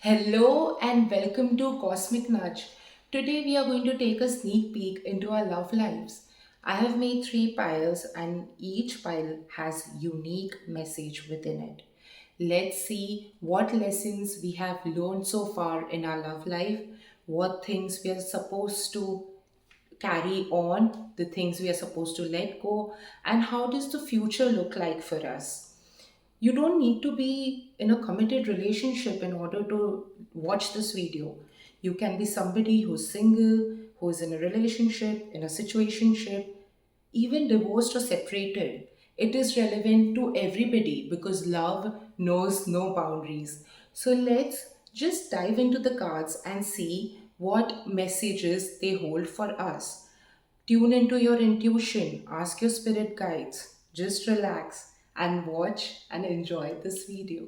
Hello and welcome to Cosmic Nudge. Today we are going to take a sneak peek into our love lives. I have made three piles and each pile has unique message within it. Let's see what lessons we have learned so far in our love life, what things we are supposed to carry on, the things we are supposed to let go, and how does the future look like for us. You don't need to be in a committed relationship in order to watch this video. You can be somebody who's single, who's in a relationship, in a situationship, even divorced or separated. It is relevant to everybody because love knows no boundaries. So let's just dive into the cards and see what messages they hold for us. Tune into your intuition, ask your spirit guides, just relax and watch and enjoy this video.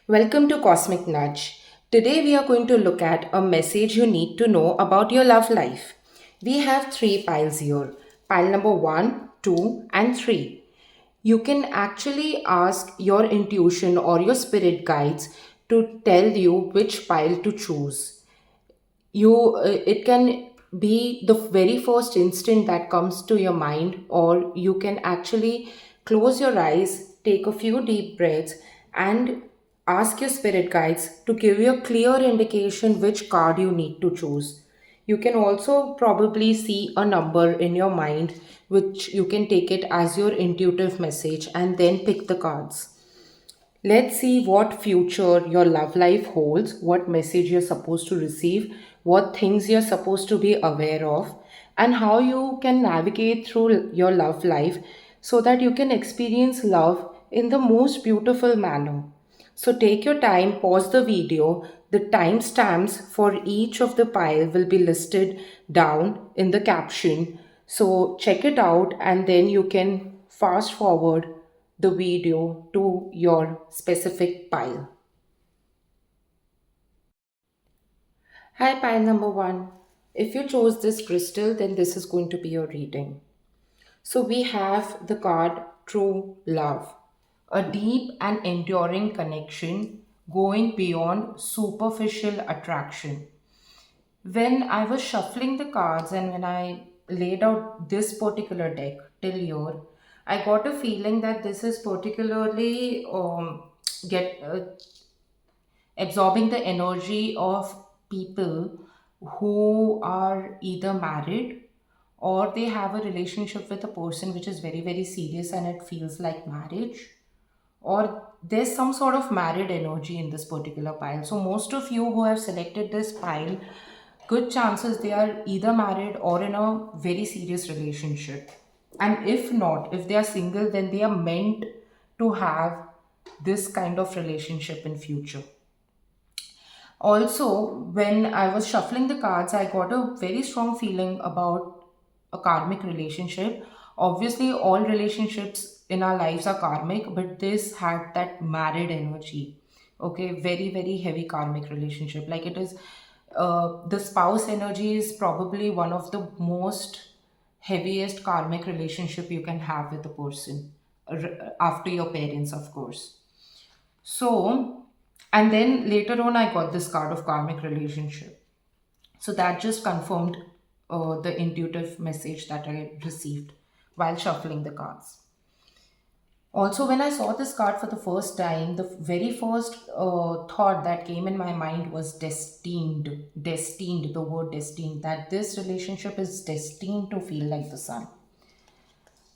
Welcome to Cosmic Nudge. Today we are going to look at a message you need to know about your love life. We have three piles here, pile number 1, 2, and 3. You can actually ask your intuition or your spirit guides to tell you which pile to choose. It can be the very first instant that comes to your mind, or you can actually close your eyes, take a few deep breaths, and ask your spirit guides to give you a clear indication which card you need to choose. You can also probably see a number in your mind, which you can take it as your intuitive message and then pick the cards. Let's see what future your love life holds, what message you're supposed to receive, what things you're supposed to be aware of, and how you can navigate through your love life so that you can experience love in the most beautiful manner. So take your time, pause the video. The timestamps for each of the pile will be listed down in the caption. So check it out and then you can fast forward the video to your specific pile. Hi, pile number 1. If you chose this crystal, then this is going to be your reading. So we have the card True Love, a deep and enduring connection going beyond superficial attraction. When I was shuffling the cards and when I laid out this particular deck till here, I got a feeling that this is particularly get absorbing the energy of people who are either married or they have a relationship with a person which is very very serious and it feels like marriage, or there's some sort of married energy in this particular pile. So most of you who have selected this pile, good chances they are either married or in a very serious relationship. And if not, if they are single, then they are meant to have this kind of relationship in future. Also, when I was shuffling the cards, I got a very strong feeling about a karmic relationship. Obviously, all relationships in our lives are karmic, but this had that married energy. Okay, very, very heavy karmic relationship. Like it is, the spouse energy is probably one of the most heaviest karmic relationship you can have with a person after your parents, of course. So, and then later on, I got this card of karmic relationship. So that just confirmed the intuitive message that I received while shuffling the cards. Also, when I saw this card for the first time, the very first thought that came in my mind was destined. Destined, the word destined, that this relationship is destined to feel like the sun.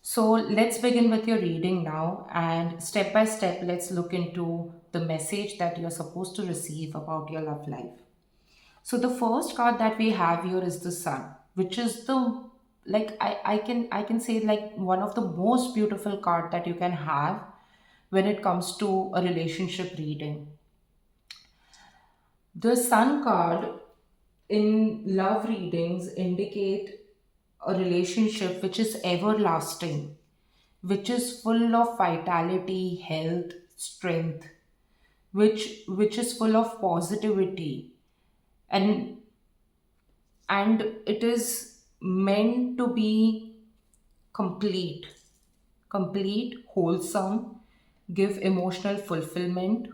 So let's begin with your reading now, and step by step, let's look into the message that you're supposed to receive about your love life. So the first card that we have here is the sun, which is the I can say like one of the most beautiful card that you can have when it comes to a relationship reading. The sun card in love readings indicate a relationship which is everlasting, which is full of vitality, health, strength, which is full of positivity, and and it is meant to be complete, wholesome, give emotional fulfillment,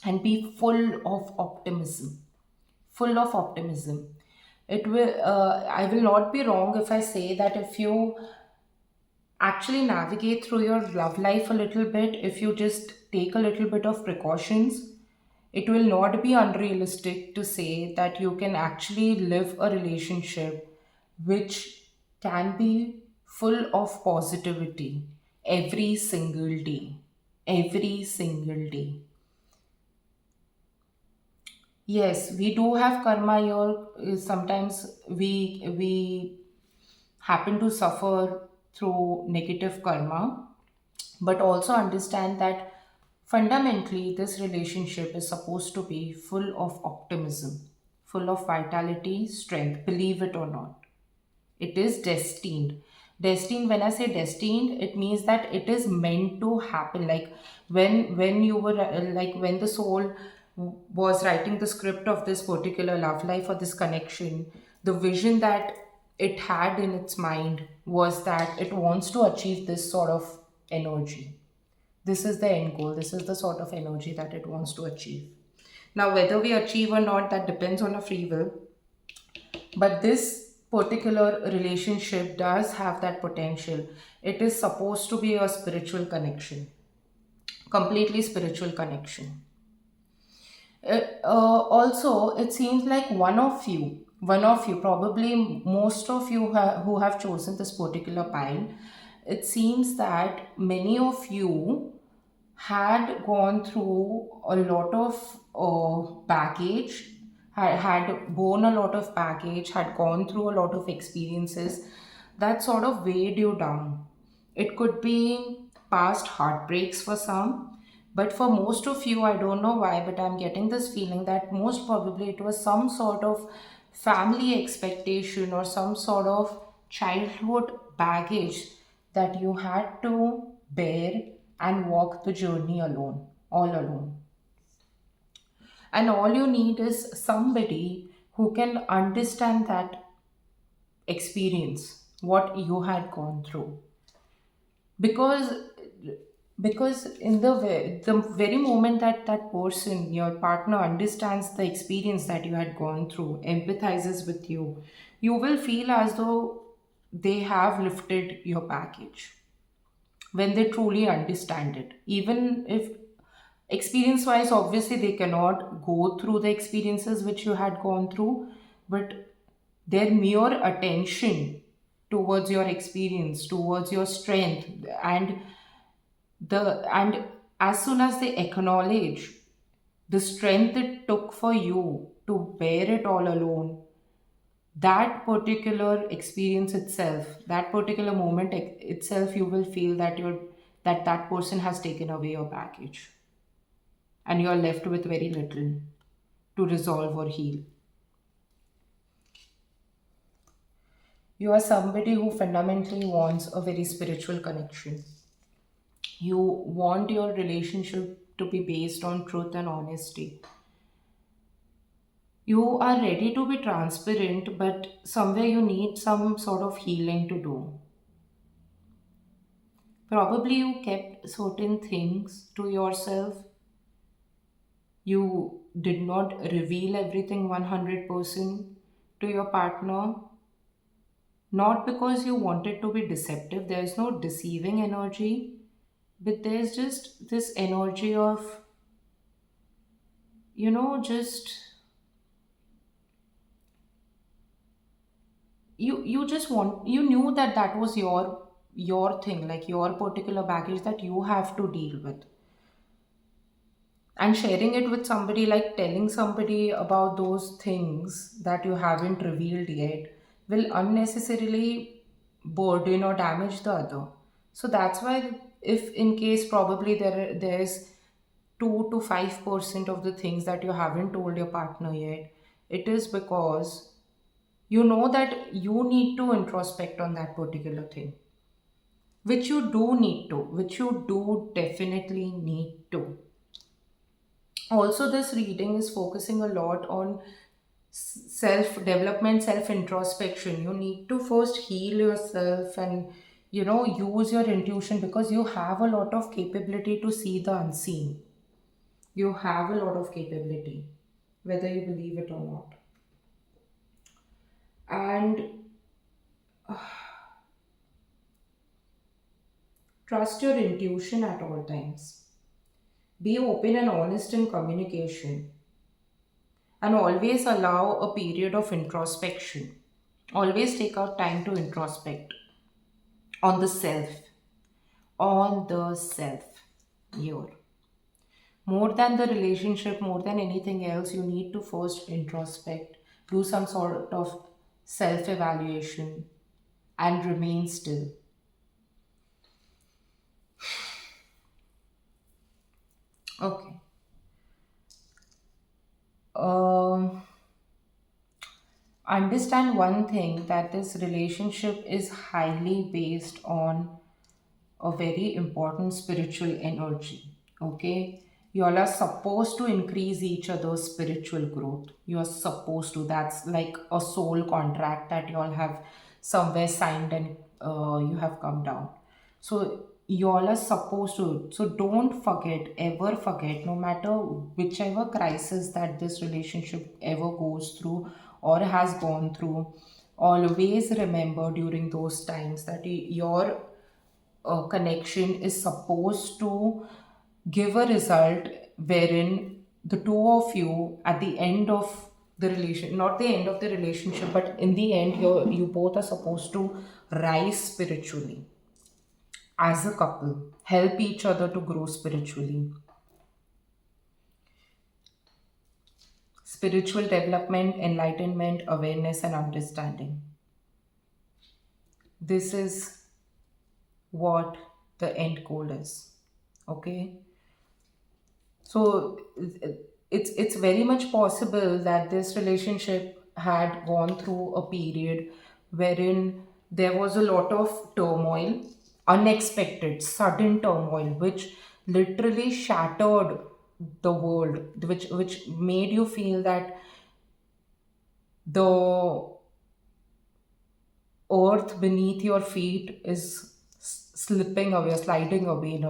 and be full of optimism. Full of optimism. It will, I will not be wrong if I say that if you actually navigate through your love life a little bit, if you just take a little bit of precautions, it will not be unrealistic to say that you can actually live a relationship which can be full of positivity every single day. Every single day. Yes, we do have karma here. Sometimes we happen to suffer through negative karma, but also understand that fundamentally this relationship is supposed to be full of optimism, full of vitality, strength, believe it or not. It is destined. Destined, when I say destined, it means that it is meant to happen. Like when you were like when the soul was writing the script of this particular love life or this connection, the vision that it had in its mind was that it wants to achieve this sort of energy. This is the end goal. This is the sort of energy that it wants to achieve. Now, whether we achieve or not, that depends on our free will. But this particular relationship does have that potential. It is supposed to be a spiritual connection, completely spiritual connection. Also, it seems like one of you, probably most of you who have chosen this particular pile, it seems that many of you had gone through a lot of baggage, had borne a lot of baggage, had gone through a lot of experiences that sort of weighed you down. It could be past heartbreaks for some, but for most of you, I don't know why, but I'm getting this feeling that most probably it was some sort of family expectation or some sort of childhood baggage that you had to bear and walk the journey alone, all alone. And all you need is somebody who can understand that experience, what you had gone through. Because in the very moment that that person, your partner, understands the experience that you had gone through, empathizes with you, you will feel as though they have lifted your package when they truly understand it. Even if experience wise, obviously, they cannot go through the experiences which you had gone through, but their mere attention towards your experience, towards your strength, and as soon as they acknowledge the strength it took for you to bear it all alone, that particular experience itself, that particular moment itself, you will feel that that person has taken away your baggage and you're left with very little to resolve or heal. You are somebody who fundamentally wants a very spiritual connection. You want your relationship to be based on truth and honesty. You are ready to be transparent, but somewhere you need some sort of healing to do. Probably you kept certain things to yourself. You did not reveal everything 100% to your partner. Not because you wanted to be deceptive, there's no deceiving energy, but there's just this energy of, just you just want, you knew that that was your thing, like your particular baggage that you have to deal with. And sharing it with somebody, like telling somebody about those things that you haven't revealed yet, will unnecessarily burden or damage the other. So that's why, if in case probably there's 2 to 5% of the things that you haven't told your partner yet, it is because you know that you need to introspect on that particular thing, which you do definitely need to. Also, this reading is focusing a lot on self development, self introspection. You need to first heal yourself and use your intuition, because you have a lot of capability to see the unseen. You have a lot of capability, whether you believe it or not. And trust your intuition at all times. Be open and honest in communication, and always allow a period of introspection. Always take out time to introspect on the self, on the self. Your more than the relationship, more than anything else, you need to first introspect, do some sort of self evaluation, and remain still. Okay. Um, Understand one thing, that this relationship is highly based on a very important spiritual energy. Okay, you all are supposed to increase each other's spiritual growth. You are supposed to. That's like a soul contract that you all have somewhere signed, and you have come down. So you all are supposed to. So don't forget, ever forget, no matter whichever crisis that this relationship ever goes through or has gone through, always remember during those times that your connection is supposed to give a result wherein the two of you at the end of the relation, not the end of the relationship, but in the end you both are supposed to rise spiritually as a couple, help each other to grow spiritually. Spiritual development, enlightenment, awareness, and understanding, this is what the end goal is. Okay, so it's very much possible that this relationship had gone through a period wherein there was a lot of turmoil, unexpected, sudden turmoil, which literally shattered the world, which made you feel that the earth beneath your feet is slipping away, sliding away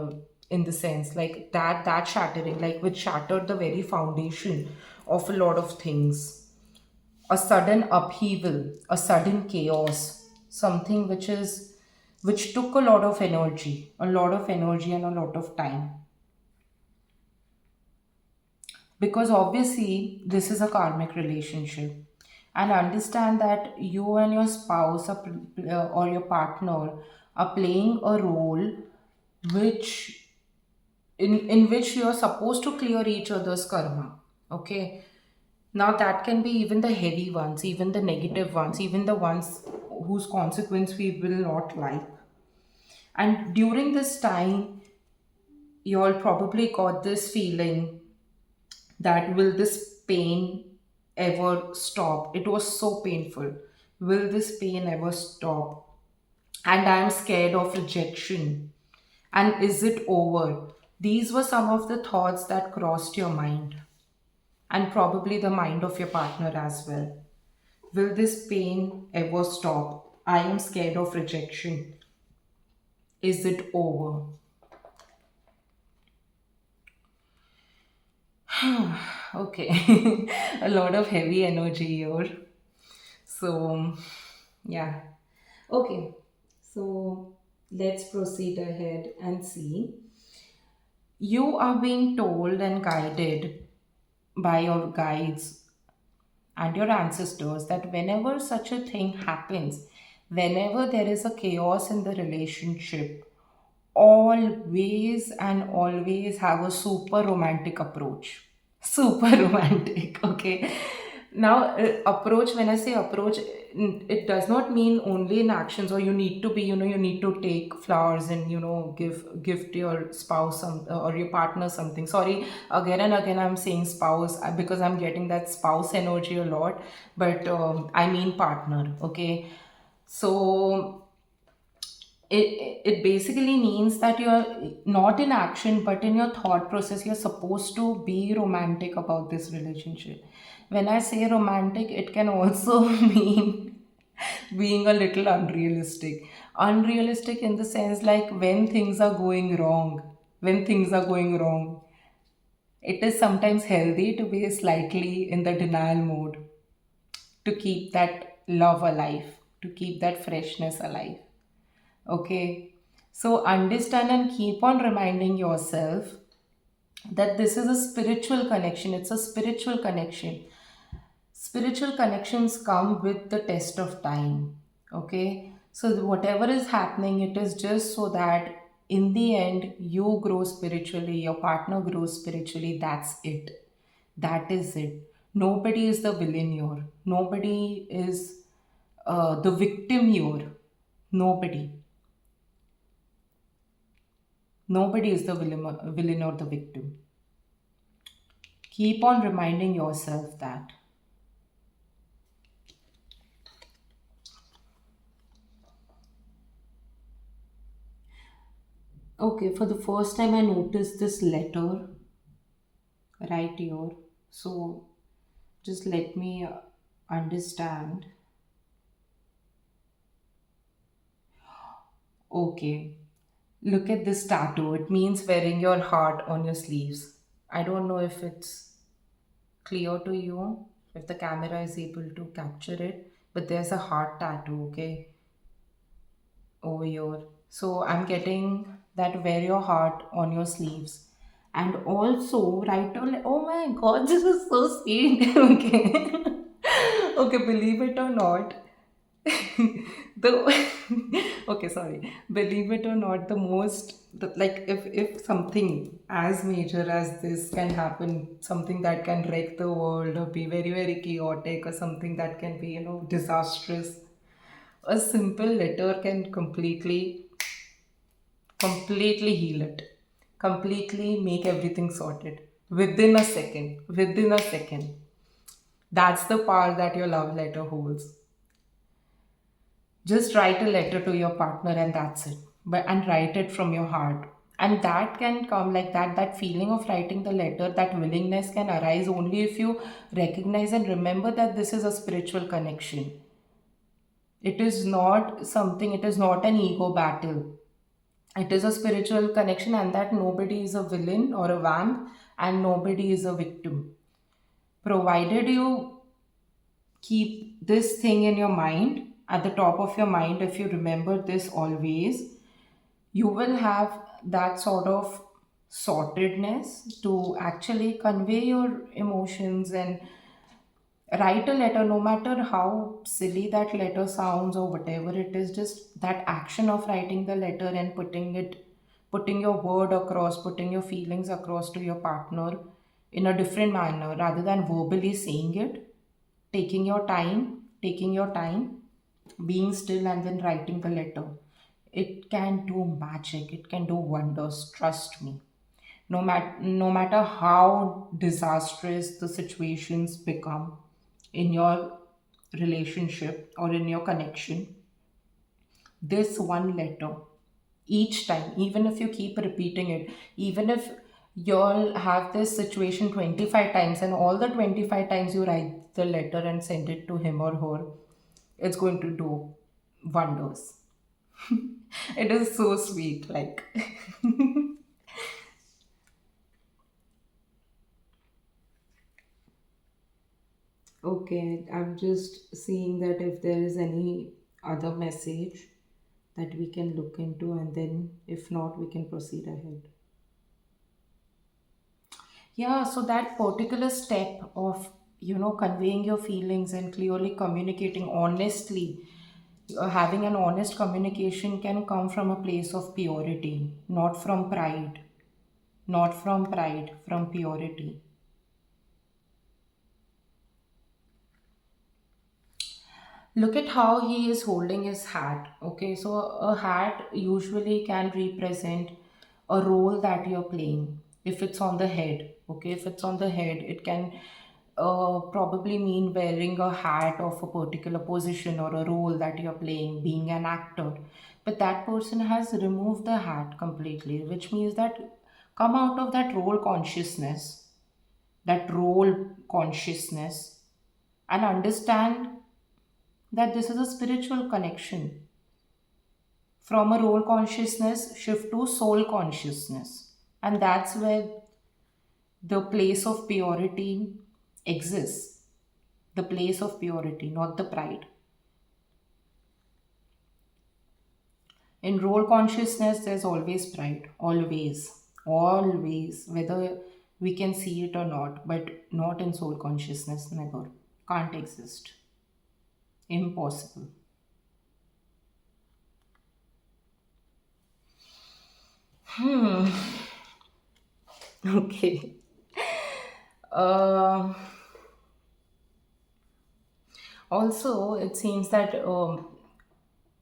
in the sense like that shattering, like which shattered the very foundation of a lot of things. A sudden upheaval, a sudden chaos, something which took a lot of energy and a lot of time. Because obviously this is a karmic relationship, and understand that you and your spouse or your partner are playing a role which in which you are supposed to clear each other's karma. Okay, now that can be even the heavy ones, even the negative ones, even the ones whose consequence we will not like. And during this time, you all probably got this feeling that will this pain ever stop? It was so painful. Will this pain ever stop? And I'm scared of rejection. And is it over? These were some of the thoughts that crossed your mind, and probably the mind of your partner as well. Will this pain ever stop? I am scared of rejection. Is it over? Okay, a lot of heavy energy here. So, yeah. Okay, so let's proceed ahead and see. You are being told and guided by your guides and your ancestors that whenever such a thing happens, whenever there is a chaos in the relationship, always and always have a super romantic approach. Super romantic, okay. Now approach, when I say approach, it does not mean only in actions, or you need to be, you need to take flowers and gift your spouse some, or your partner something. Sorry, again and again I'm saying spouse, because I'm getting that spouse energy a lot, but I mean partner. Okay, so it basically means that you're not in action, but in your thought process you're supposed to be romantic about this relationship. When I say romantic, it can also mean being a little unrealistic in the sense, like when things are going wrong, when things are going wrong, It is sometimes healthy to be slightly in the denial mode, to keep that love alive, to keep that freshness alive. Okay. So understand and keep on reminding yourself that this is a spiritual connection. It's a spiritual connection. Spiritual connections come with the test of time. Okay. So whatever is happening, it is just so that in the end you grow spiritually, your partner grows spiritually. That's it. That is it. Nobody is the villain here. Nobody is the victim here. Nobody. Nobody is the villain or the victim. Keep on reminding yourself that. Okay, for the first time, I noticed this letter right here. So just let me understand. Okay, look at this tattoo. It means wearing your heart on your sleeves. I don't know if it's clear to you, if the camera is able to capture it, but there's a heart tattoo, okay, over here. So I'm getting that wear your heart on your sleeves. And also write on, oh my god, this is so sweet. Okay. Okay, believe it or not, the okay, sorry, believe it or not, the most like if something as major as this can happen, something that can wreck the world or be very very chaotic, or something that can be, disastrous, a simple letter can completely heal it, completely make everything sorted within a second. That's the power that your love letter holds. Just write a letter to your partner and that's it. But and write it from your heart. And that can come like that feeling of writing the letter, that willingness can arise only if you recognize and remember that this is a spiritual connection. It is not something, it is not an ego battle. It is a spiritual connection, and that nobody is a villain or a vamp and nobody is a victim. Provided you keep this thing in your mind, at the top of your mind, if you remember this always, you will have that sort of sortedness to actually convey your emotions and write a letter, no matter how silly that letter sounds or whatever it is. Just that action of writing the letter and putting your word across, putting your feelings across to your partner in a different manner rather than verbally saying it, taking your time, being still and then writing the letter. It can do magic, it can do wonders, trust me. No matter how disastrous the situations become in your relationship or in your connection, this one letter, each time, even if you keep repeating it, even if you'll have this situation 25 times and all the 25 times you write the letter and send it to him or her, it's going to do wonders. It is so sweet, like. Okay, I'm just seeing that if there is any other message that we can look into, and then if not, we can proceed ahead. Yeah, so that particular step of, conveying your feelings and clearly communicating honestly, having an honest communication can come from a place of purity, not from pride, from purity. Look at how he is holding his hat. Okay, so a hat usually can represent a role that you're playing. If it's on the head, okay, if it's on the head, it can probably mean wearing a hat of a particular position or a role that you're playing, being an actor. But that person has removed the hat completely, which means that come out of that role consciousness, and understand that this is a spiritual connection. From a role consciousness, shift to soul consciousness. And The place of purity exists. The place of purity, not the pride. In role consciousness, there's always pride. Always. Always. Whether we can see it or not, but not in soul consciousness, never. Can't exist. Impossible. Okay. Uh, Also, it seems that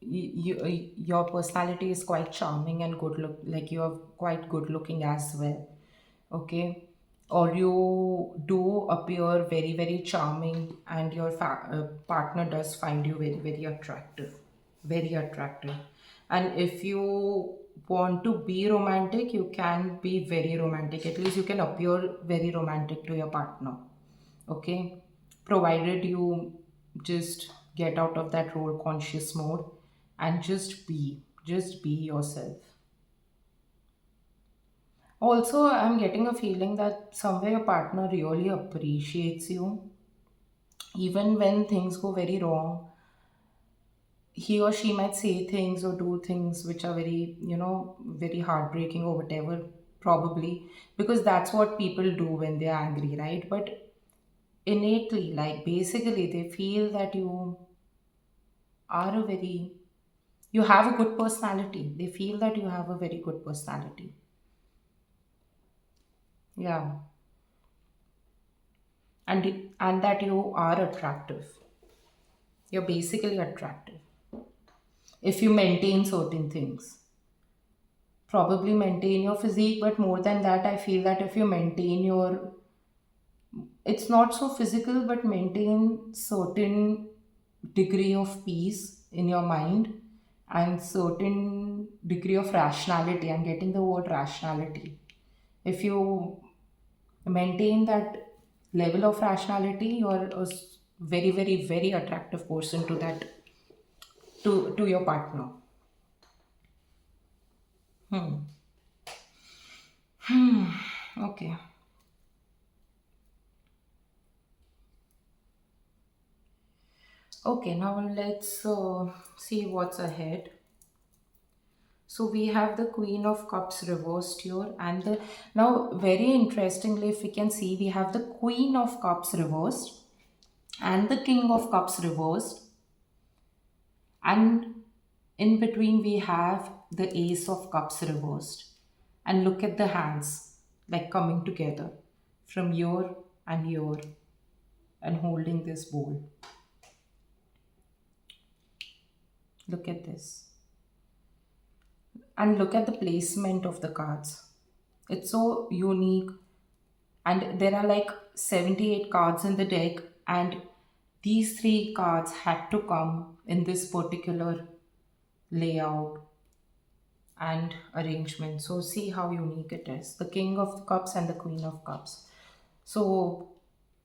your personality is quite charming and good look, like you're quite good looking as well. Okay. Or you do appear very, very charming, and your partner does find you very, very attractive. Very attractive. And if you want to be romantic, you can be very romantic. At least you can appear very romantic to your partner. Okay, provided you just get out of that role conscious mode and just be yourself. Also, I'm getting a feeling that somewhere your partner really appreciates you even when things go very wrong. He or she might say things or do things which are very, very heartbreaking or whatever, probably because that's what people do when they're angry, right? But innately, like basically, they feel that are a very you have a good personality. They feel that you have a very good personality. Yeah. And that you are attractive. You're basically attractive if you maintain certain things. Probably maintain your physique, but more than that, I feel that if you maintain your, it's not so physical, but maintain certain degree of peace in your mind and certain degree of rationality. I'm getting the word rationality. If you maintain that level of rationality, you're very, very, very attractive person to that, to your partner. Okay. Okay, now let's see what's ahead. So we have the Queen of Cups reversed here, and the now very interestingly, if we can see, we have the Queen of Cups reversed and the King of Cups reversed, and in between we have the Ace of Cups reversed. And look at the hands like coming together from here and here and holding this bowl. Look at this. And look at the placement of the cards. It's so unique. And there are like 78 cards in the deck, and these three cards had to come in this particular layout and arrangement. So see how unique it is. The King of Cups and the Queen of Cups. So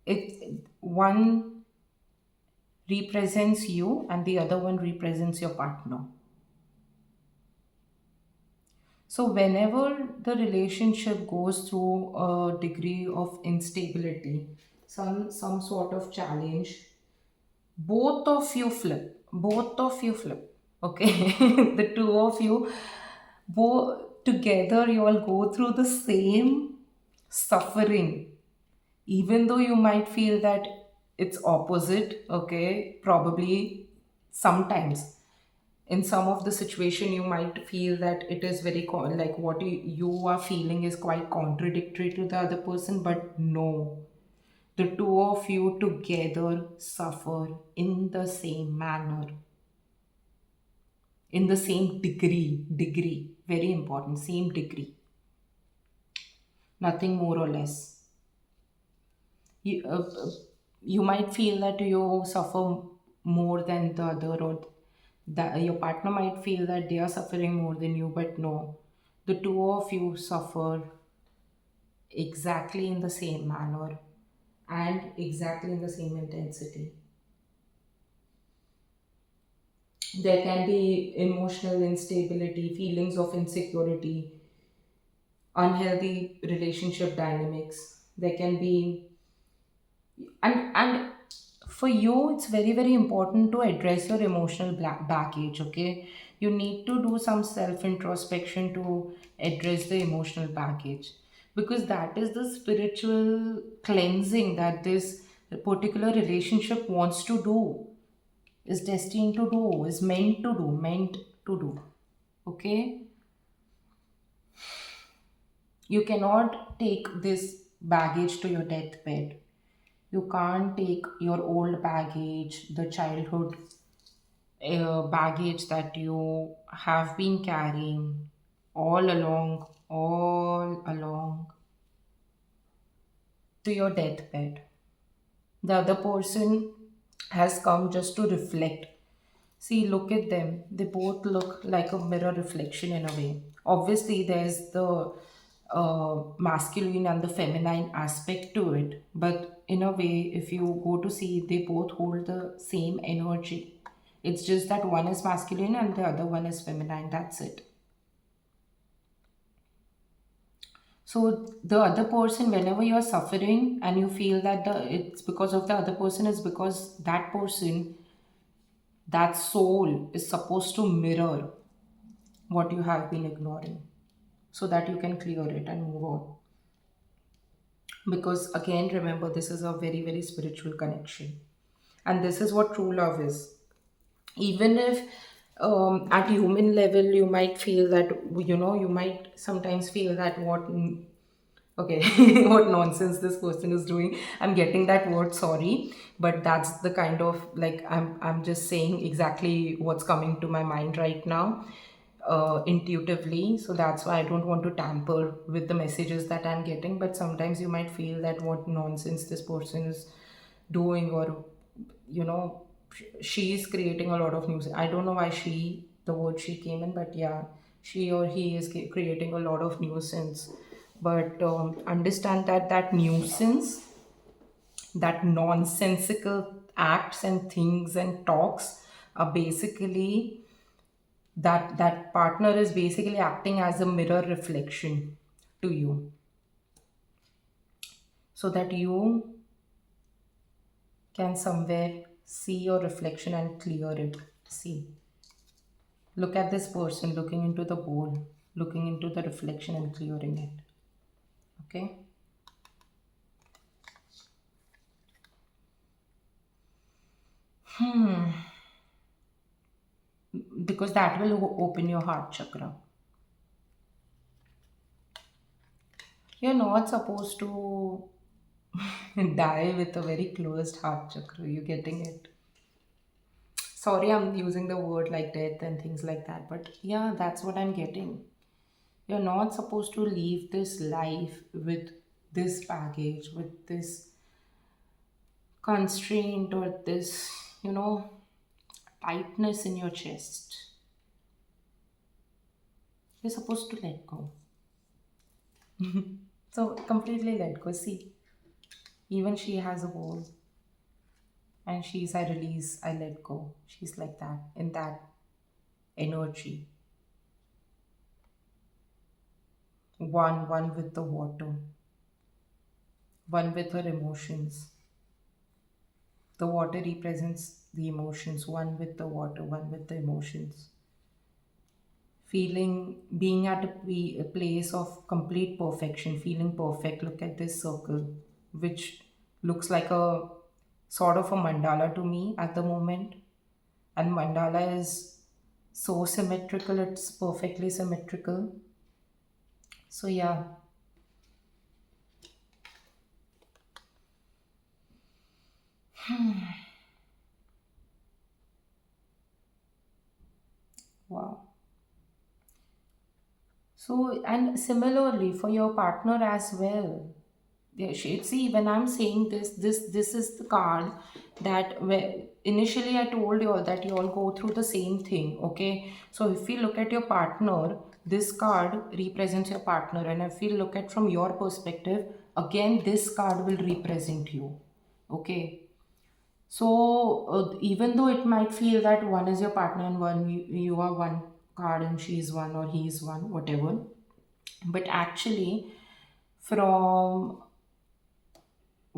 it one represents you and the other one represents your partner. So whenever the relationship goes through a degree of instability, some sort of challenge, both of you flip. Okay, the two of you, both together, you all go through the same suffering, even though you might feel that it's opposite. Okay, probably sometimes in some of the situation you might feel that it is very like what you are feeling is quite contradictory to the other person, but no, the two of you together suffer in the same manner, in the same degree, very important, same degree, nothing more or less. You might feel that you suffer more than the other, or that your partner might feel that they are suffering more than you, but no, the two of you suffer exactly in the same manner and exactly in the same intensity. There can be emotional instability, feelings of insecurity, unhealthy relationship dynamics. There can be, and for you it's very very important to address your emotional baggage. Okay, you need to do some self introspection to address the emotional baggage, because that is the spiritual cleansing that this particular relationship wants to do, is destined to do, is meant to do. Okay, you cannot take this baggage to your deathbed. You can't take your old baggage, the childhood baggage that you have been carrying all along to your deathbed. The other person has come just to reflect. See, look at them. They both look like a mirror reflection in a way. Obviously, there's the masculine and the feminine aspect to it. But in a way, if you go to see, they both hold the same energy. It's just that one is masculine and the other one is feminine. That's it. So the other person, whenever you're suffering and you feel that it's because of the other person, is because that person, that soul is supposed to mirror what you have been ignoring, so that you can clear it and move on. Because again, remember, this is a very very spiritual connection, and this is what true love is. Even if at human level you might feel that, you might sometimes feel that what, okay, what nonsense this person is doing. I'm getting that word, sorry, but that's the kind of, like, I'm just saying exactly what's coming to my mind right now, intuitively. So that's why I don't want to tamper with the messages that I'm getting. But sometimes you might feel that what nonsense this person is doing, or she is creating a lot of news. I don't know why the word she came in, but yeah, she or he is creating a lot of nuisance. But understand that that nuisance, that nonsensical acts and things and talks, are basically, that partner is basically acting as a mirror reflection to you, so that you can somewhere see your reflection and clear it. See, look at this person looking into the bowl, looking into the reflection and clearing it. Okay. Because that will open your heart chakra. You're not supposed to die with a very closed heart chakra. You're getting it? Sorry, I'm using the word like death and things like that, but yeah, that's what I'm getting. You're not supposed to leave this life with this baggage, with this constraint, or this, tightness in your chest. You're supposed to let go. So completely let go. See, even she has a wall, and she's, I release, I let go. She's like that, in that energy. One with the water, one with her emotions. The water represents the emotions, one with the water, one with the emotions. Feeling, being at a place of complete perfection, feeling perfect. Look at this circle, which looks like a sort of a mandala to me at the moment. And mandala is so symmetrical, it's perfectly symmetrical. So, yeah, wow. So, and similarly for your partner as well. Yeah, see, when I'm saying this is the card that, where initially I told you all that you all go through the same thing. Okay, so if we look at your partner, this card represents your partner, and if we look at from your perspective, again this card will represent you. Okay, so even though it might feel that one is your partner and one, you are one card and she is one or he is one, whatever, but actually from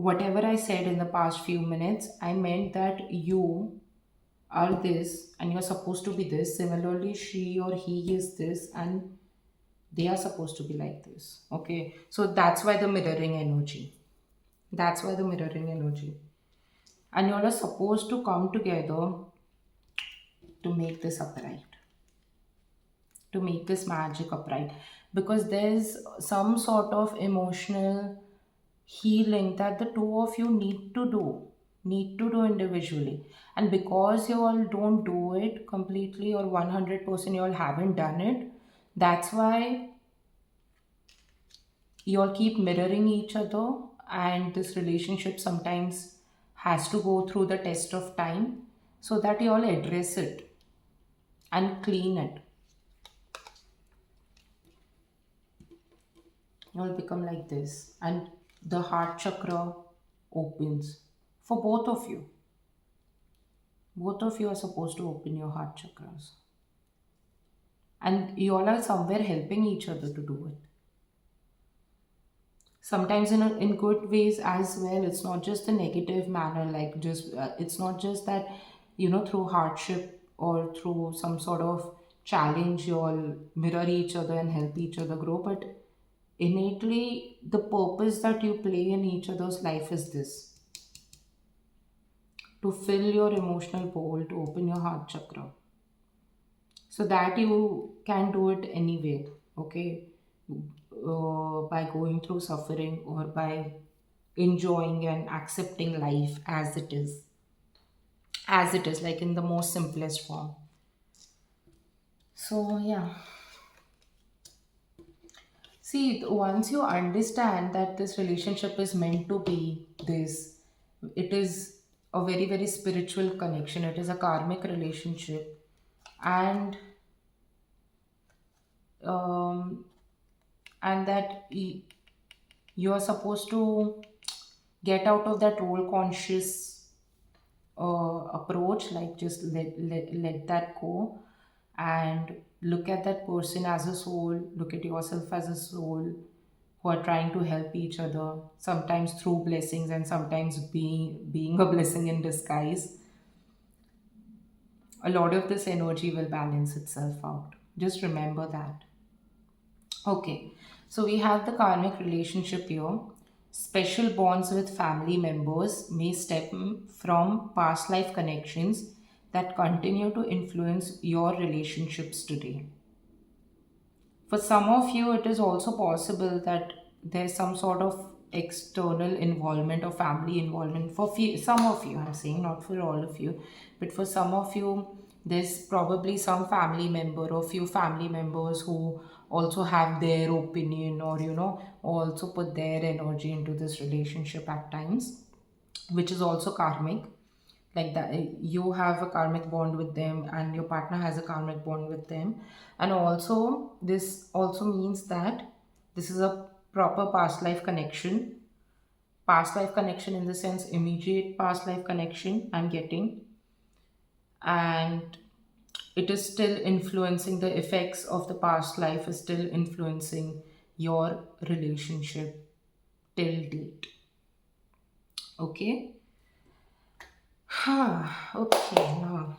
whatever I said in the past few minutes, I meant that you are this and you're supposed to be this. Similarly, she or he is this and they are supposed to be like this. Okay, so that's why the mirroring energy. That's why the mirroring energy. And you all are supposed to come together to make this upright, to make this magic upright. Because there's some sort of emotional healing that the two of you need to do individually. And because you all don't do it completely or 100%, you all haven't done it, that's why you all keep mirroring each other, and this relationship sometimes has to go through the test of time, so that you all address it and clean it. You all become like this, and the heart chakra opens for both of you. Both of you are supposed to open your heart chakras, and you all are somewhere helping each other to do it. Sometimes in good ways as well. It's not just the negative manner, like just it's not just that, through hardship or through some sort of challenge you all mirror each other and help each other grow, but innately the purpose that you play in each other's life is this: to fill your emotional bowl, to open your heart chakra, so that you can do it anyway. Okay, by going through suffering or by enjoying and accepting life as it is, like in the most simplest form. So yeah, see, once you understand that this relationship is meant to be this, it is a very, very spiritual connection, it is a karmic relationship. And um, and that you are supposed to get out of that role conscious approach, like just let that go, and look at that person as a soul, look at yourself as a soul, who are trying to help each other, sometimes through blessings and sometimes being a blessing in disguise. A lot of this energy will balance itself out, just remember that. Okay, so we have the karmic relationship here. Special bonds with family members may stem from past life connections that continue to influence your relationships today. For some of you, it is also possible that there's some sort of external involvement or family involvement. For some of you, I'm saying, not for all of you, but for some of you, there's probably some family member or few family members who also have their opinion, or also put their energy into this relationship at times, which is also karmic. Like that, you have a karmic bond with them and your partner has a karmic bond with them. And also this also means that this is a proper past life connection. Past life connection in the sense immediate past life connection I'm getting. And it is still influencing, the effects of the past life is still influencing your relationship till date. Okay. Okay, now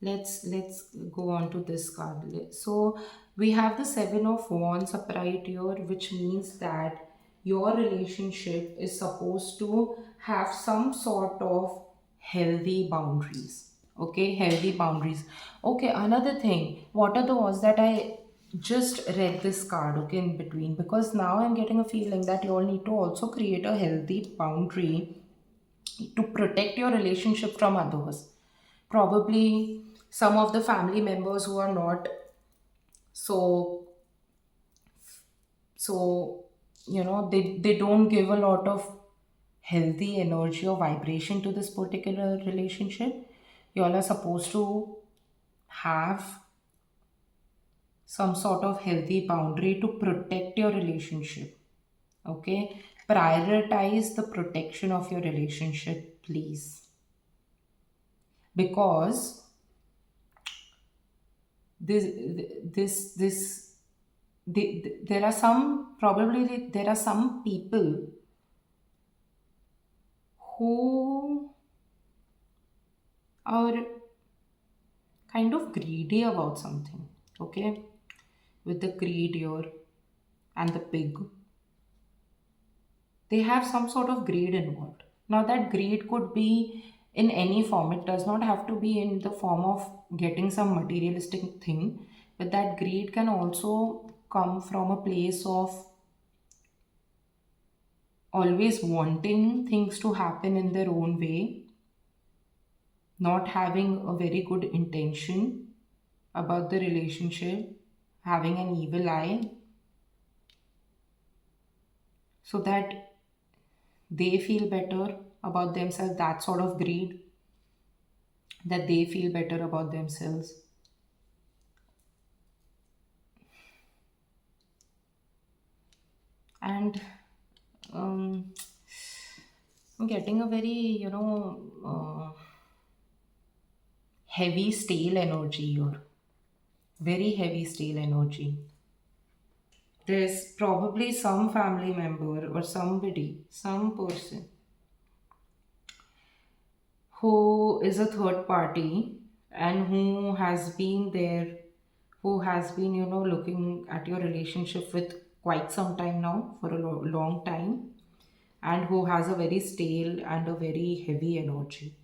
let's go on to this card. So we have the seven of wands upright here, which means that your relationship is supposed to have some sort of healthy boundaries. Okay, healthy boundaries. Okay, another thing, what are the ones that I just read this card, okay, in between, because now I'm getting a feeling that you all need to also create a healthy boundary to protect your relationship from others. Probably some of the family members who are not so so they don't give a lot of healthy energy or vibration to this particular relationship. You all are supposed to have some sort of healthy boundary to protect your relationship. Okay, prioritize the protection of your relationship, please, because this this there are some, probably there are some people who are kind of greedy about something. Okay, with the greed here and the pig, they have some sort of greed involved. Now, that greed could be in any form, it does not have to be in the form of getting some materialistic thing, but that greed can also come from a place of always wanting things to happen in their own way, not having a very good intention about the relationship, having an evil eye, so that they feel better about themselves, that sort of greed, that they feel better about themselves. And um, I'm getting a very, heavy, stale energy here. Very heavy, stale energy. There's probably some family member or somebody, some person who is a third party and who has been there, who has been, looking at your relationship with quite some time now, for a long time, and who has a very stale and a very heavy energy,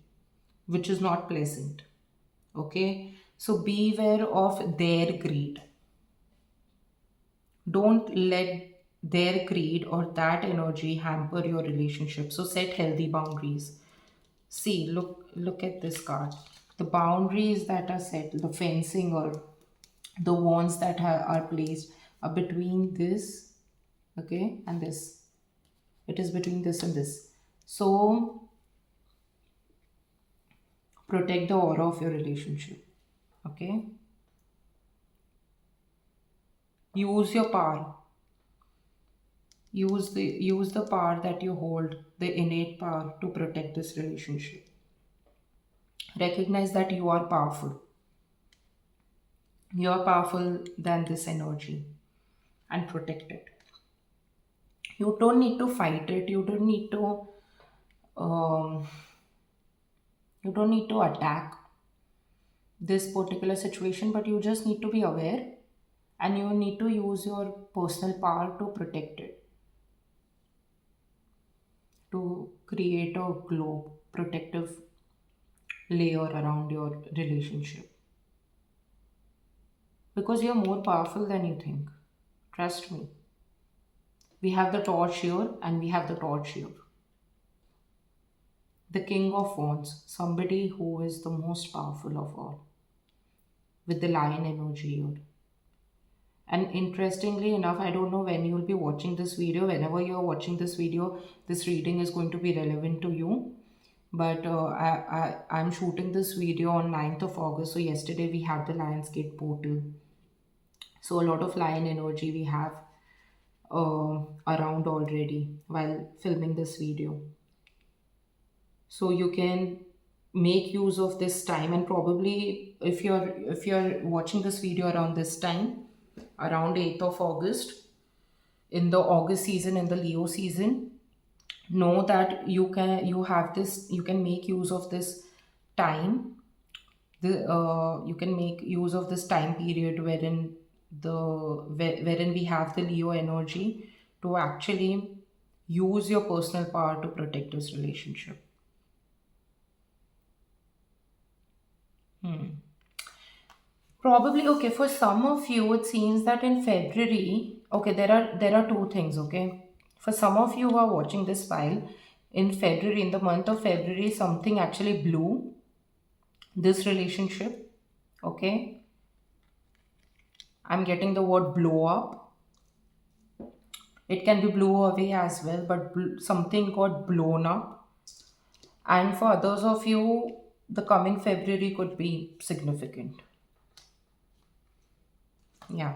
which is not pleasant. Okay, so beware of their greed. Don't let their greed or that energy hamper your relationship. So set healthy boundaries. See, look at this card. The boundaries that are set, the fencing or the wands that are placed are between this, okay, and this. It is between this and this. So protect the aura of your relationship. Okay, use your power. Use the power that you hold, the innate power, to protect this relationship. Recognize that you are powerful. You are powerful than this energy, and protect it. You don't need to fight it. Um, you don't need to attack this particular situation, but you just need to be aware, and you need to use your personal power to protect it, to create a globe protective layer around your relationship, because you're more powerful than you think. Trust me. We have the torch here and we have the torch here. The King of Wands, somebody who is the most powerful of all, with the lion energy here. And interestingly enough, I don't know when you'll be watching this video. Whenever you're watching this video, this reading is going to be relevant to you. But I'm shooting this video on 9th of August. So yesterday we had the Lionsgate portal. So a lot of lion energy we have around already while filming this video. So you can make use of this time, and probably if you're watching this video around this time, around 8th of August, in the August season, in the Leo season, know that you can make use of this time. You can make use of this time period wherein we have the Leo energy, to actually use your personal power to protect this relationship. Probably, okay, for some of you it seems that in February, okay, there are two things, okay. For some of you who are watching this file, in February, in the month of February, something actually blew this relationship, okay. I'm getting the word blow up. It can be blow away as well, but something got blown up. And for others of you, the coming February could be significant. Yeah.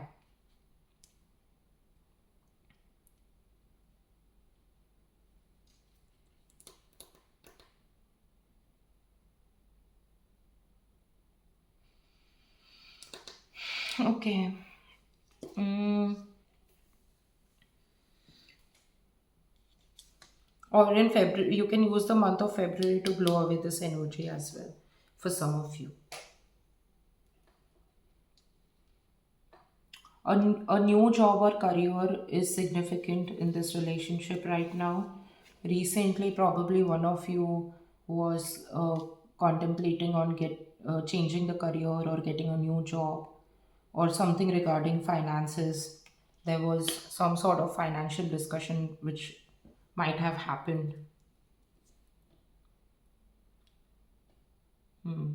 Okay. Mm. Or in February, you can use the month of February to blow away this energy as well for some of you. A new job or career is significant in this relationship right now. Recently, probably one of you was contemplating on get changing the career or getting a new job or something regarding finances. There was some sort of financial discussion which might have happened. Hmm.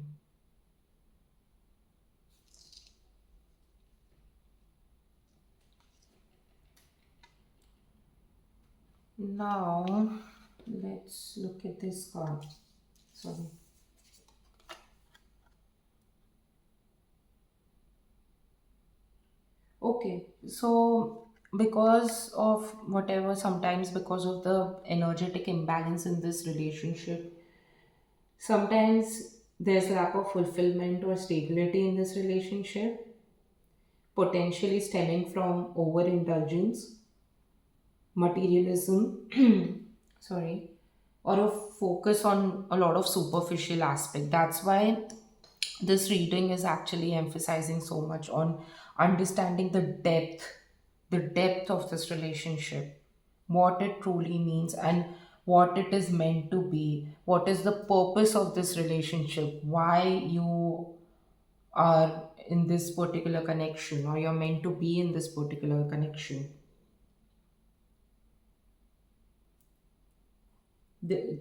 Now, let's look at this card. Sorry. Okay, so because of whatever, sometimes because of the energetic imbalance in this relationship, sometimes there's lack of fulfillment or stability in this relationship, potentially stemming from overindulgence, materialism, sorry, or a focus on a lot of superficial aspect. That's why this reading is actually emphasizing so much on understanding the depth of this relationship, what it truly means, and what it is meant to be, what is the purpose of this relationship, why you are in this particular connection, or you're meant to be in this particular connection.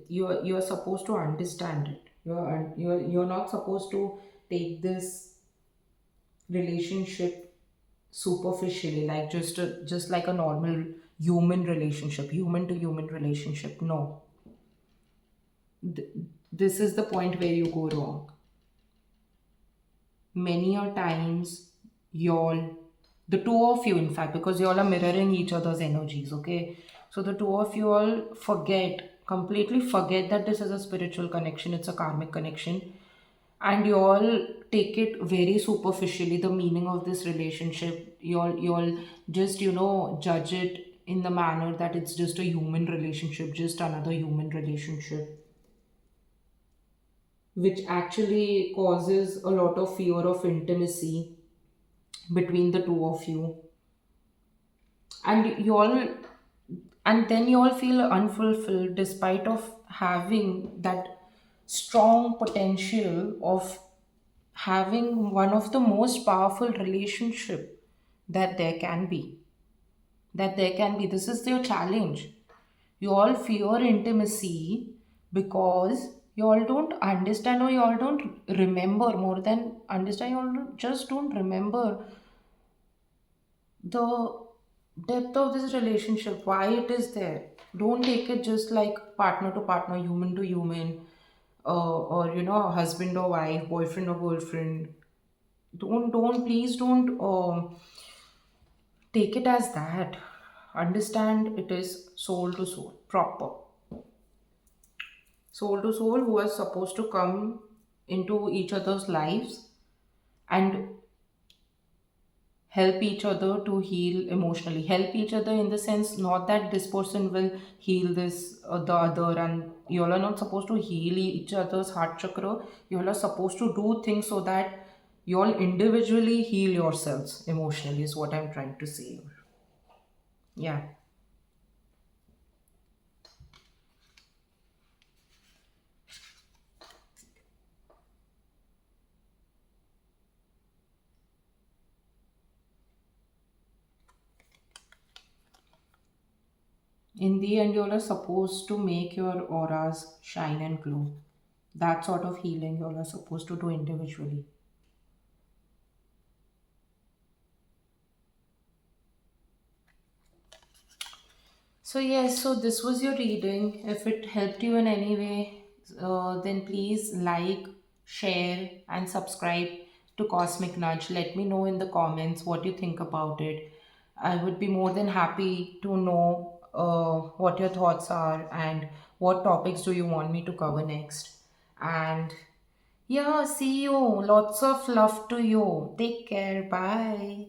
You're supposed to understand it. You're not supposed to take this relationship superficially, like just like a normal human relationship, human to human relationship. No, Th- this is the point where you go wrong. Many a times, y'all, the two of you, in fact, because y'all are mirroring each other's energies, okay? So the two of you all completely forget that this is a spiritual connection, it's a karmic connection, and you all take it very superficially, the meaning of this relationship. You all just, judge it in the manner that it's just a human relationship, just another human relationship, which actually causes a lot of fear of intimacy between the two of you. And you all and then you all feel unfulfilled despite of having that strong potential of having one of the most powerful relationship that there can be this is your challenge. You all fear intimacy because you all don't understand, or you all don't remember, more than understand, you all just don't remember the depth of this relationship, why it is there. Don't take it just like partner to partner, human to human, or husband or wife, boyfriend or girlfriend. Don't Please don't take it as that. Understand it is soul to soul, proper soul to soul, who are supposed to come into each other's lives and help each other to heal emotionally, help each other in the sense, not that this person will heal this the other, and you all are not supposed to heal each other's heart chakra. You all are supposed to do things so that you all individually heal yourselves emotionally, is what I'm trying to say. Yeah. In the end, you all are supposed to make your auras shine and glow. That sort of healing you all are supposed to do individually. So, yes, so this was your reading. If it helped you in any way, then please like, share, and subscribe to Cosmic Nudge. Let me know in the comments what you think about it. I would be more than happy to know what your thoughts are and what topics do you want me to cover next. And yeah, see you. Lots of love to you. Take care. Bye.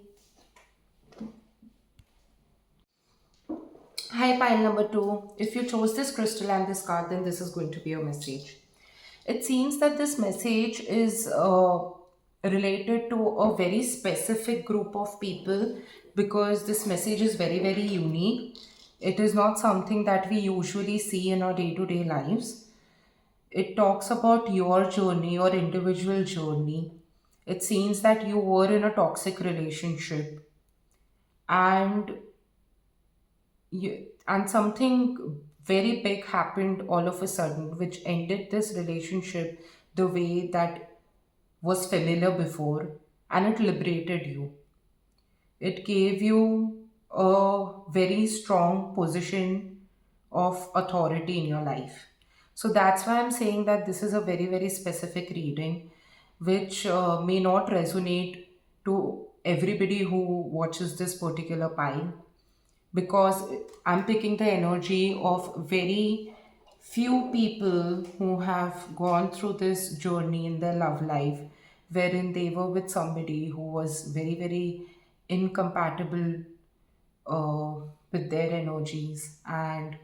Hi, pile number two. If you chose this crystal and this card, then this is going to be your message. It seems that this message is related to a very specific group of people because this message is very, very unique. It is not something that we usually see in our day to day lives. It talks about your journey, your individual journey. It seems that you were in a toxic relationship and something very big happened all of a sudden which ended this relationship the way that was familiar before, and it liberated you. It gave you a very strong position of authority in your life. So that's why I'm saying that this is a very, very specific reading, which may not resonate to everybody who watches this particular pile, because I'm picking the energy of very few people who have gone through this journey in their love life wherein they were with somebody who was very, very incompatible uh, with their energies, and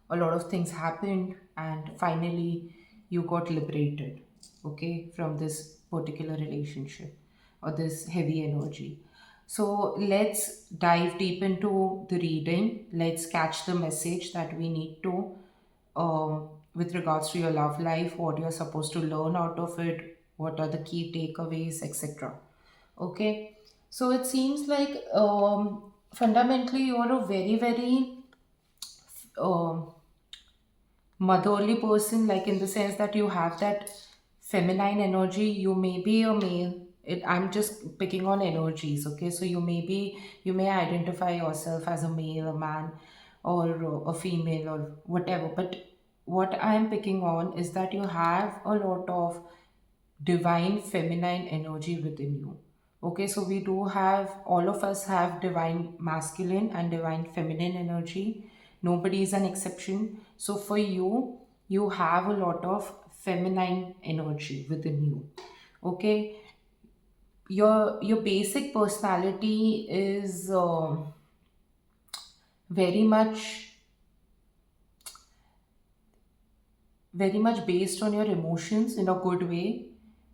a lot of things happened, and finally you got liberated, okay, from this particular relationship or this heavy energy. So let's dive deep into the reading. Let's catch the message that we need to, with regards to your love life, what you're supposed to learn out of it, what are the key takeaways, etc. Okay, so it seems like fundamentally you are a very, very um motherly person, like in the sense that you have that feminine energy. You may be a male. I'm just picking on energies, okay? So you may identify yourself as a male, a man, or a female, or whatever. But what I'm picking on is that you have a lot of divine feminine energy within you. Okay, so we do have, all of us have divine masculine and divine feminine energy. Nobody is an exception. So for you, you have a lot of feminine energy within you. Okay, your basic personality is very much very much based on your emotions in a good way.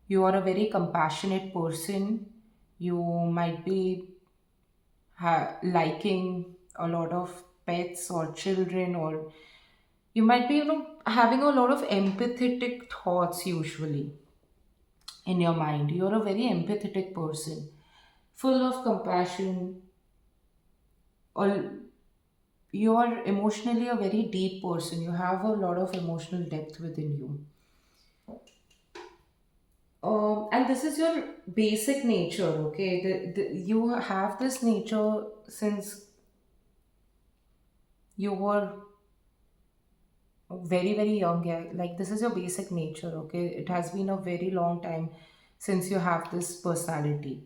You are a very compassionate person. You might be liking a lot of pets or children, or you might be, having a lot of empathetic thoughts usually in your mind. You're a very empathetic person, full of compassion, or you're emotionally a very deep person. You have a lot of emotional depth within you. And this is your basic nature, okay? You have this nature since you were very, very young. Yeah, like this is your basic nature, okay? It has been a very long time since you have this personality.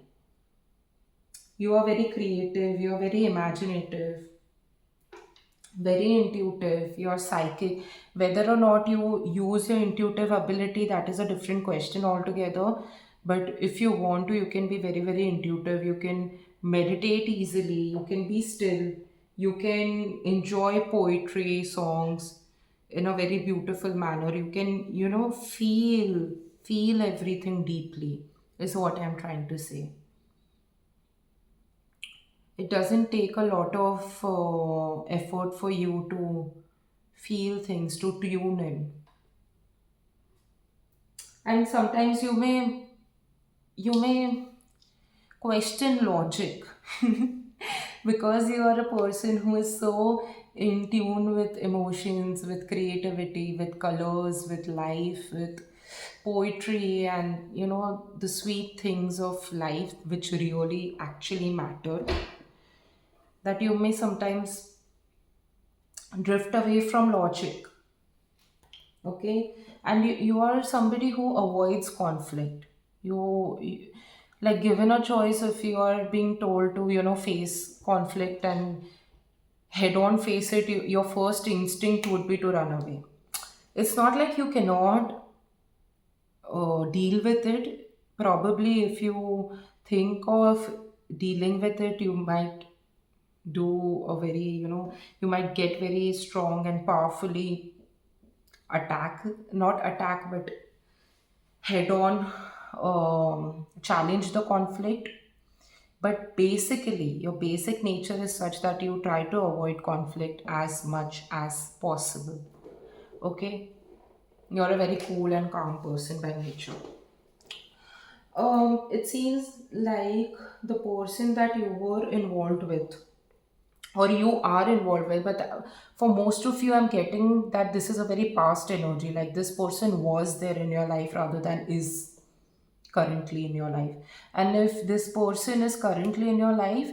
You are very creative, you are very imaginative, very intuitive, you're psychic. Whether or not you use your intuitive ability, that is a different question altogether. But if you want to, you can be very, very intuitive. You can meditate easily, you can be still, you can enjoy poetry, songs in a very beautiful manner. You can, feel everything deeply, is what I'm trying to say. It doesn't take a lot of effort for you to feel things, to tune in. And sometimes you may question logic because you are a person who is so in tune with emotions, with creativity, with colors, with life, with poetry, and the sweet things of life which really actually matter, that you may sometimes drift away from logic. Okay, and you are somebody who avoids conflict. You like, given a choice, if you are being told to face conflict and head on face it, your first instinct would be to run away. It's not like you cannot deal with it. Probably if you think of dealing with it, you might do a very, you might get very strong and powerfully attack, not attack, but head on challenge the conflict. But basically, your basic nature is such that you try to avoid conflict as much as possible. Okay? You're a very cool and calm person by nature. It seems like the person that you were involved with, or you are involved with, but for most of you, I'm getting that this is a very past energy. Like this person was there in your life rather than is currently in your life. And if this person is currently in your life,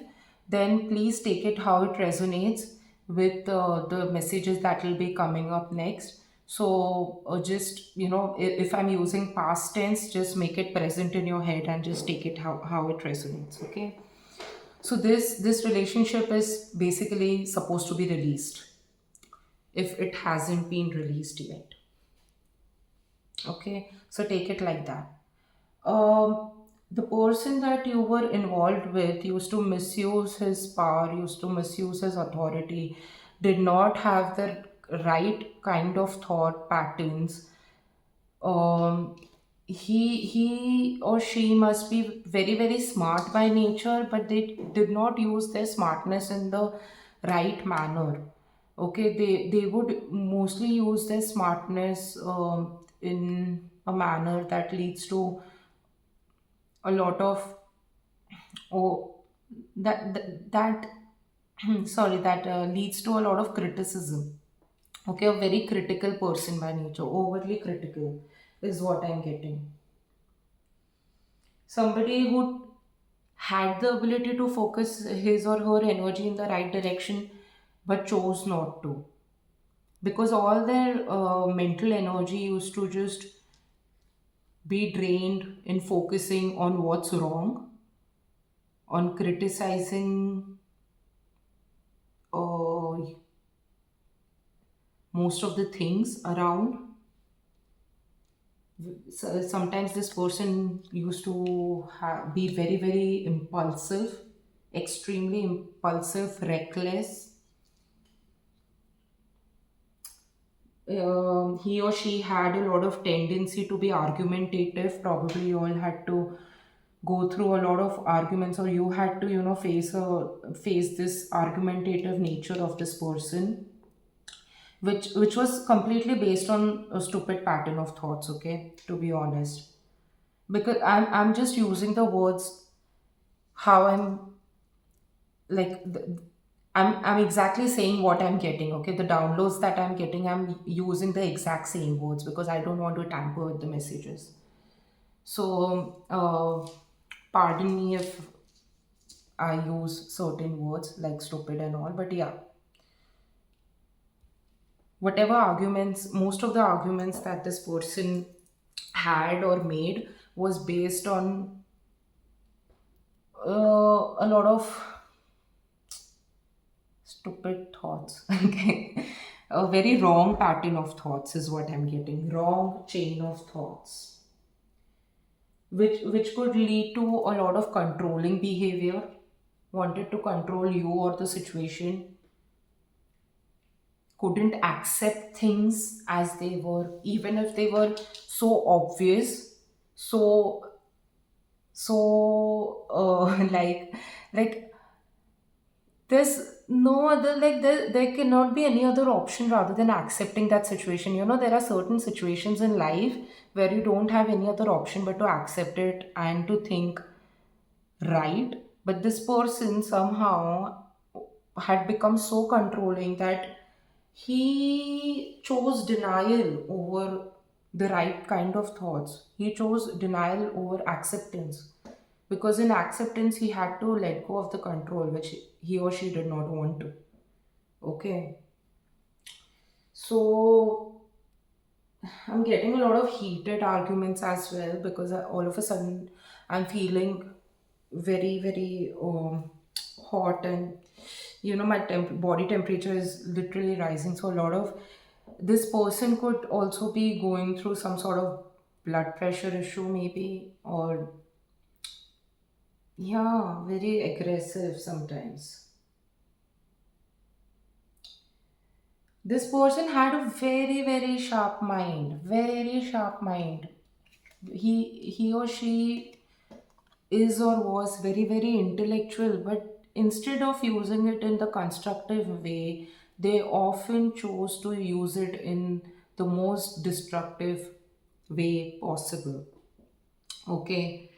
then please take it how it resonates with the messages that will be coming up next. So just, if I'm using past tense, just make it present in your head and just take it how it resonates. Okay. So this relationship is basically supposed to be released if it hasn't been released yet. Okay, so take it like that. The person that you were involved with used to misuse his power, used to misuse his authority, did not have the right kind of thought patterns. um, he or she must be very very smart by nature, but they did not use their smartness in the right manner. Okay, they would mostly use their smartness in a manner that leads to a lot of oh that sorry, that leads to a lot of criticism. Okay, a very critical person by nature, overly critical is what I'm getting. Somebody who had the ability to focus his or her energy in the right direction but chose not to, because all their mental energy used to just be drained in focusing on what's wrong, on criticizing uh, most of the things around. So sometimes this person used to be very very impulsive, extremely impulsive, reckless. He or she had a lot of tendency to be argumentative. Probably you all had to go through a lot of arguments, or you had to face this argumentative nature of this person, which was completely based on a stupid pattern of thoughts. Okay, to be honest, because I'm just using the words how I'm like I'm exactly saying what I'm getting. Okay, the downloads that I'm getting, I'm using the exact same words because I don't want to tamper with the messages. So pardon me if I use certain words like stupid and all, but yeah, whatever arguments, most of the arguments that this person had or made was based on a lot of stupid thoughts. Okay, a very wrong pattern of thoughts is what I'm getting. Wrong chain of thoughts, which could lead to a lot of controlling behavior. Wanted to control you or the situation. Couldn't accept things as they were, even if they were so obvious, so like there's no other, like there cannot be any other option rather than accepting that situation. There are certain situations in life where you don't have any other option but to accept it and to think right. But this person somehow had become so controlling that he chose denial over the right kind of thoughts. He chose denial over acceptance, because in acceptance he had to let go of the control which he or she did not want to. Okay, so I'm getting a lot of heated arguments as well, because all of a sudden I'm feeling very very hot, and my body temperature is literally rising. So a lot of this person could also be going through some sort of blood pressure issue maybe, or yeah, very aggressive sometimes. This person had a very very sharp mind, very sharp mind. He or she is or was very very intellectual, but instead of using it in the constructive way, they often chose to use it in the most destructive way possible. Okay.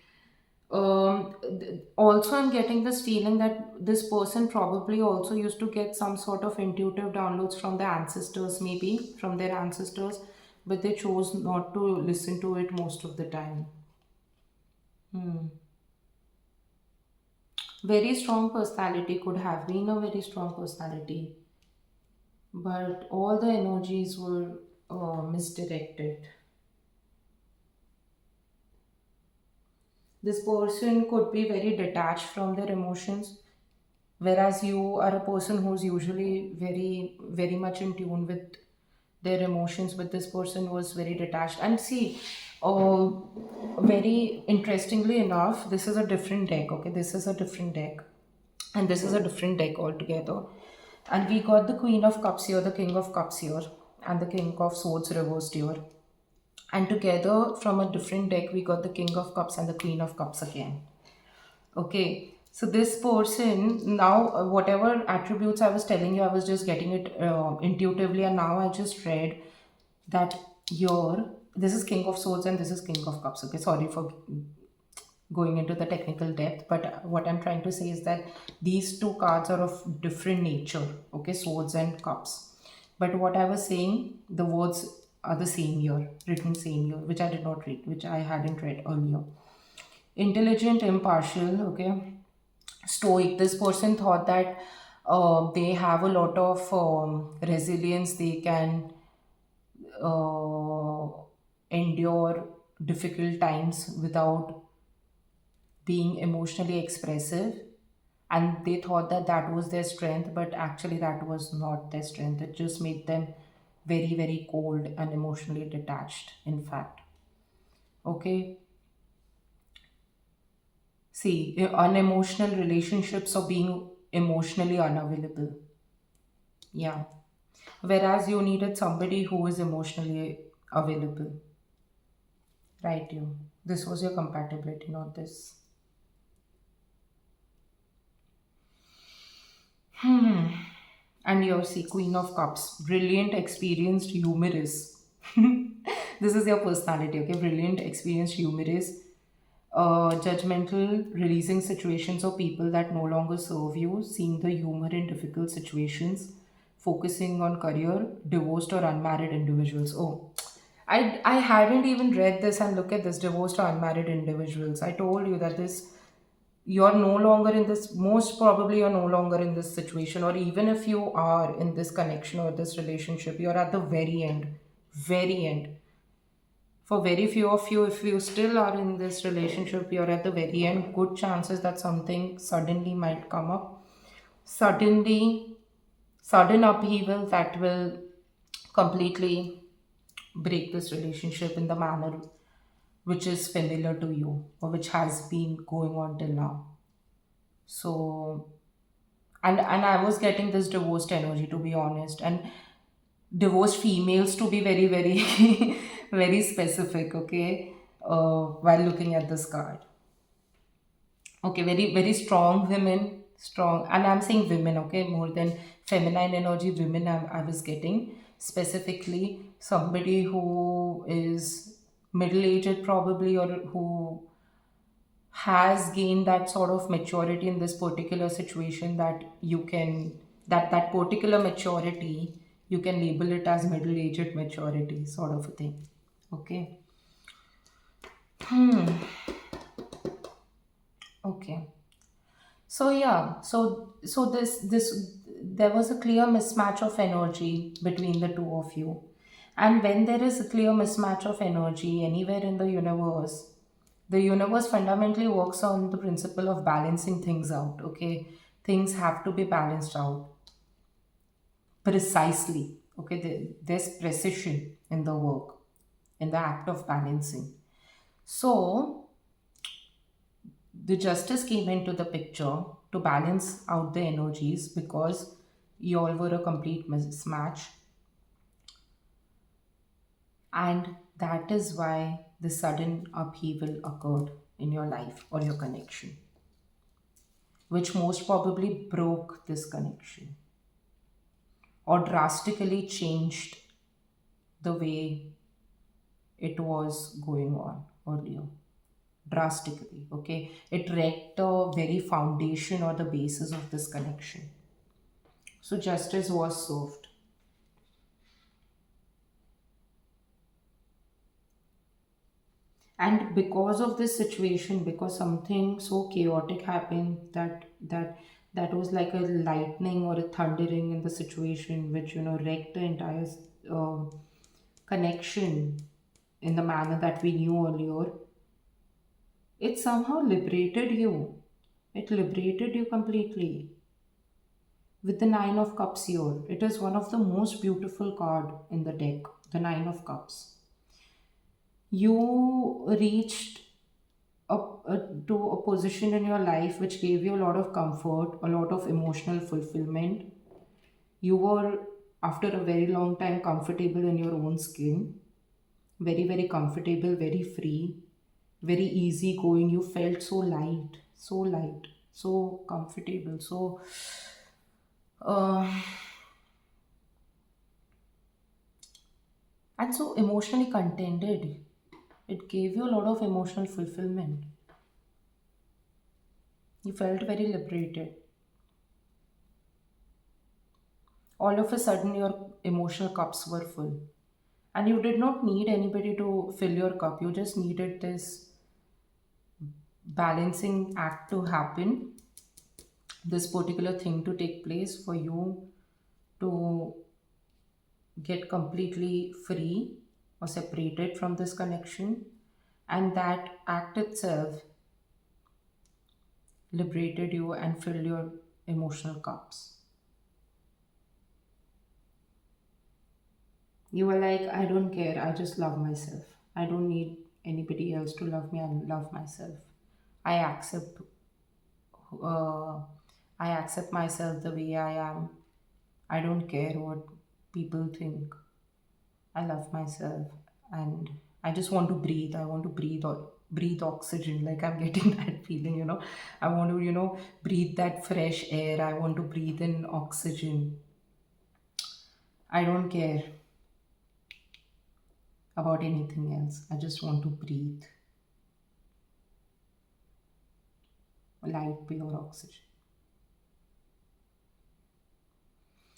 Also, I'm getting this feeling that this person probably also used to get some sort of intuitive downloads from the ancestors, maybe from their ancestors, but they chose not to listen to it most of the time. Hmm. Very strong personality, could have been a very strong personality, but all the energies were misdirected. This person could be very detached from their emotions, whereas you are a person who's usually very very much in tune with their emotions, but this person was very detached. And see, uh, very interestingly enough, this is a different deck. Okay, this is a different deck, and this is a different deck altogether. And we got the Queen of Cups here, the King of Cups here, and the King of Swords reversed here. And together from a different deck, we got the King of Cups and the Queen of Cups again. Okay, so this person now, whatever attributes I was telling you, I was just getting it intuitively, and now I just read that your this is King of Swords and this is King of Cups. Okay, sorry for going into the technical depth, but what I'm trying to say is that these two cards are of different nature. Okay, Swords and Cups. But what I was saying, the words are the same here, written same here, which I did not read, which I hadn't read earlier. Intelligent, impartial, okay, stoic. This person thought that they have a lot of resilience. They can uh, endure difficult times without being emotionally expressive. And they thought that that was their strength, but actually that was not their strength. It just made them very very cold and emotionally detached, in fact. Okay. See, unemotional relationships or being emotionally unavailable. Yeah. Whereas you needed somebody who is emotionally available. Right, you. This was your compatibility, not this. And you're see, Queen of Cups. Brilliant, experienced, humorous. This is your personality, okay? Brilliant, experienced, humorous, judgmental, releasing situations or people that no longer serve you, seeing the humor in difficult situations, focusing on career, divorced or unmarried individuals. Oh, I hadn't even read this, and look at this, divorced or unmarried individuals. I told you that this you're no longer in this, most probably you're no longer in this situation, or even if you are in this connection or this relationship, you're at the very end, very end. For very few of you, if you still are in this relationship, you're at the very end, good chances that something suddenly might come up, suddenly, sudden upheaval that will completely break this relationship in the manner which is familiar to you or which has been going on till now. So, and I was getting this divorced energy, to be honest, and divorced females, to be very very very specific. Okay, while looking at this card. Okay, very very strong women, strong, and I'm saying women. Okay, more than feminine energy, women. I was getting specifically somebody who is middle aged probably, or who has gained that sort of maturity in this particular situation, that you can, that particular maturity, you can label it as middle aged maturity sort of a thing. Okay. Okay. So yeah, so this there was a clear mismatch of energy between the two of you. And when there is a clear mismatch of energy anywhere in the universe fundamentally works on the principle of balancing things out, okay? Things have to be balanced out precisely. Okay, there's precision in the work, in the act of balancing. So the justice came into the picture to balance out the energies, because you all were a complete mismatch. And that is why the sudden upheaval occurred in your life or your connection, which most probably broke this connection or drastically changed the way it was going on earlier. Drastically, okay? It wrecked the very foundation or the basis of this connection. So justice was served. And because of this situation, because something so chaotic happened, that was like a lightning or a thundering in the situation, which wrecked the entire um connection in the manner that we knew earlier. It somehow liberated you. It liberated you completely. With the Nine of Cups here, it is one of the most beautiful card in the deck, the Nine of Cups. You reached to a position in your life which gave you a lot of comfort, a lot of emotional fulfillment. You were, after a very long time, comfortable in your own skin, very, very comfortable, very free, very easy going. You felt so light, so comfortable, so uh, and so emotionally contented. It gave you a lot of emotional fulfillment. You felt very liberated. All of a sudden, your emotional cups were full. And you did not need anybody to fill your cup. You just needed this balancing act to happen, this particular thing to take place for you to get completely free or separated from this connection. And that act itself liberated you and filled your emotional cups. You were like, I don't care, I just love myself. I don't need anybody else to love me, I love myself. I accept uh, I accept myself the way I am. I don't care what people think. I love myself, and I just want to breathe. I want to breathe oxygen, like I'm getting that feeling, I want to, breathe that fresh air. I want to breathe in oxygen. I don't care about anything else. I just want to breathe light, pure oxygen.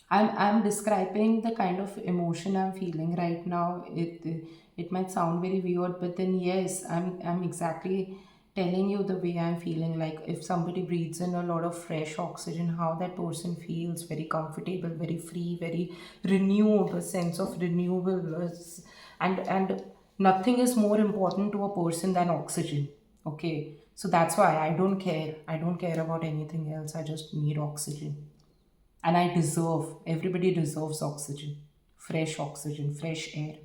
I'm describing the kind of emotion I'm feeling right now. It might sound very weird, but then yes, I'm exactly telling you the way I'm feeling. Like if somebody breathes in a lot of fresh oxygen, how that person feels very comfortable, very free, very renewed, a sense of renewal, and nothing is more important to a person than oxygen. Okay, so that's why I don't care. I don't care about anything else. I just need oxygen. And I deserve, everybody deserves oxygen, fresh air.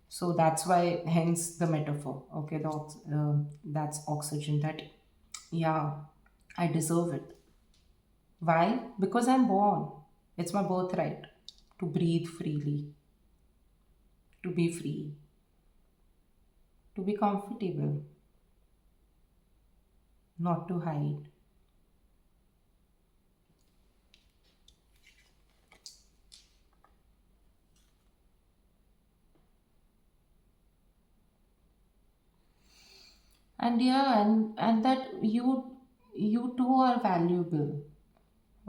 So that's why, hence the metaphor. Okay, that's oxygen, that yeah, I deserve it. Why? Because I'm born. It's my birthright to breathe freely, to be free, to be comfortable, not to hide. And yeah, and that you too are valuable.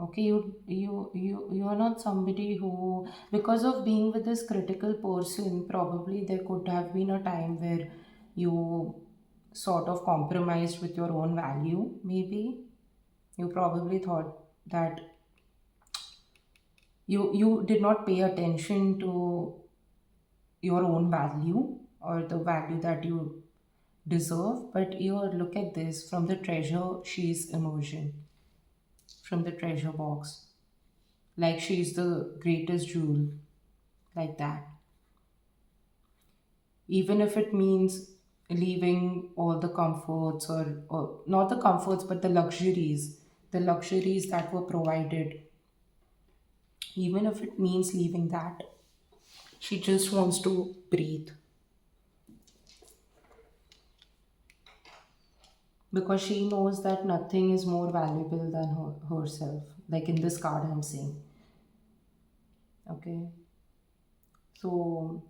Okay, you are not somebody who, because of being with this critical person, probably there could have been a time where you sort of compromised with your own value. Maybe you probably thought that you did not pay attention to your own value or the value that you deserve. But you look at this from the treasure she's immersion, from the treasure box, like she's the greatest jewel, like that. Even if it means leaving all the comforts, or not the comforts, but the luxuries that were provided, even if it means leaving that, she just wants to breathe. because she knows that nothing is more valuable than herself. Like in this card, I'm saying. Okay. So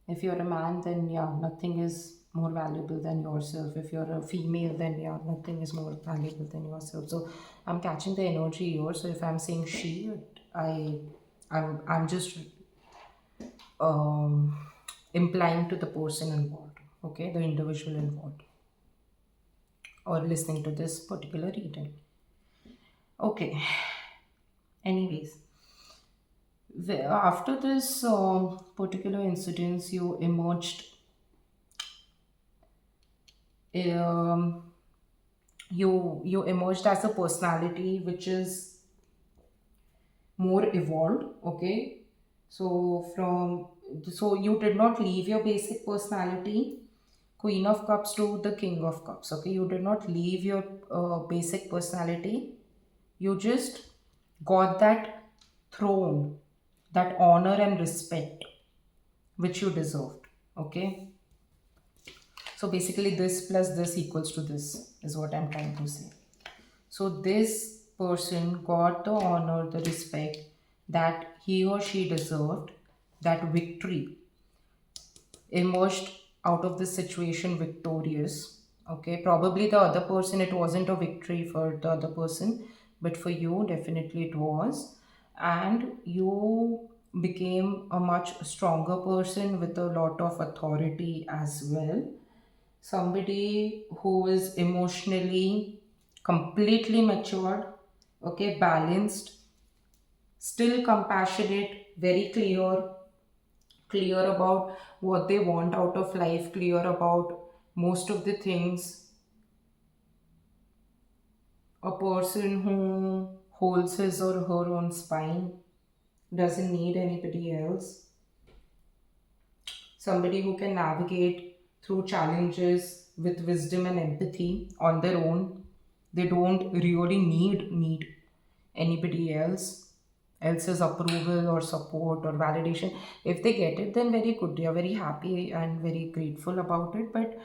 if you're a man, then yeah, nothing is more valuable than yourself. If you're a female, then yeah, nothing is more valuable than yourself. So I'm catching the energy here. So if I'm saying she, I, I'm just um, implying to the person involved. Okay, the individual involved, or listening to this particular reading. Okay. Anyways, after this particular incidents, you emerged. Um, you emerged as a personality which is more evolved. Okay, so you did not leave your basic personality, Queen of Cups to the King of Cups. Okay, you did not leave your basic personality. You just got that throne, that honor and respect which you deserved. Okay, so basically this plus this equals to this is what I'm trying to say. So this person got the honor, the respect that he or she deserved, that victory, emerged out of this situation victorious. Okay, probably the other person, it wasn't a victory for the other person, but for you, definitely it was. And you became a much stronger person with a lot of authority as well. Somebody who is emotionally completely matured, okay, balanced, still compassionate, very clear about what they want out of life, clear about most of the things. A person who holds his or her own spine, doesn't need anybody else. Somebody who can navigate through challenges with wisdom and empathy on their own. They don't really need anybody else's approval or support or validation. If they get it, then very good, they are very happy and very grateful about it. But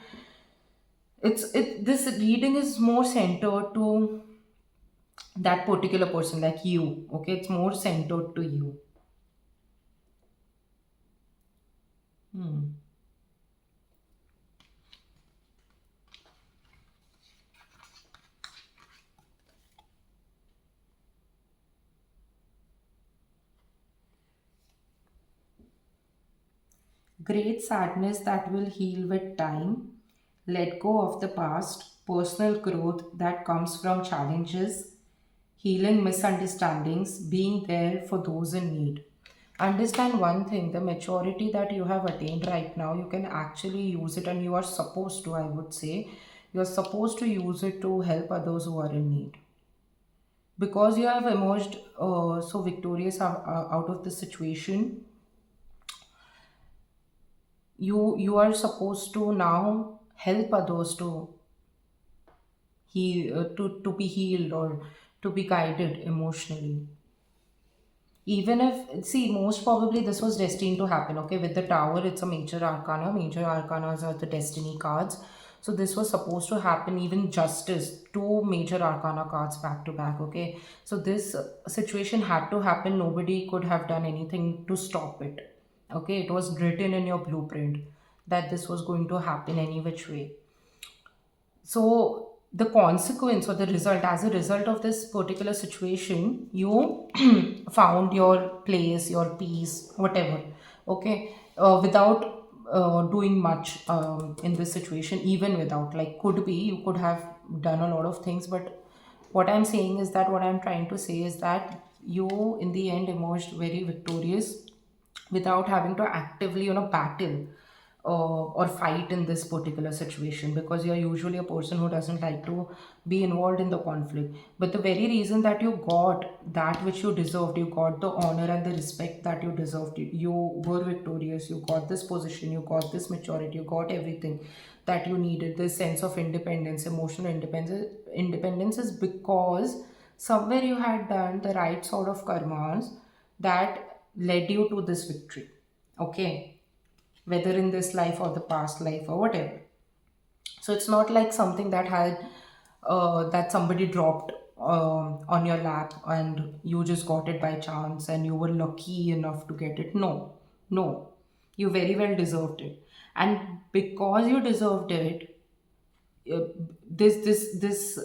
this reading is more centered to that particular person, like you. Okay, it's more centered to you. Hmm. Great sadness that will heal with time. Let go of the past. Personal growth that comes from challenges. Healing misunderstandings. Being there for those in need. Understand one thing, the maturity that you have attained right now, you can actually use it, and you are supposed to, I would say. You're supposed to use it to help others who are in need. Because you have emerged so victorious out of this situation, you are supposed to now help others to to be healed or to be guided emotionally. Even if, see, most probably this was destined to happen. Okay, with the tower, it's a major arcana. Major arcanas are the destiny cards. So this was supposed to happen. Even justice, two major arcana cards back to back. Okay, so this situation had to happen. Nobody could have done anything to stop it. Okay, it was written in your blueprint that this was going to happen any which way. So the consequence or the result, as a result of this particular situation, you found your place, your peace, whatever. Okay, without doing much in this situation, even without, like, could be you could have done a lot of things, but what I'm saying is that, what I'm trying to say is that you in the end emerged very victorious without having to actively, battle or fight in this particular situation, because you're usually a person who doesn't like to be involved in the conflict. But the very reason that you got that which you deserved, you got the honor and the respect that you deserved, you were victorious, you got this position, you got this maturity, you got everything that you needed, this sense of independence, emotional independence is because somewhere you had done the right sort of karmas that led you to this victory. Okay, whether in this life or the past life or whatever. So it's not like something that had that somebody dropped on your lap and you just got it by chance and you were lucky enough to get it. No, no, you very well deserved it. And because you deserved it, uh, this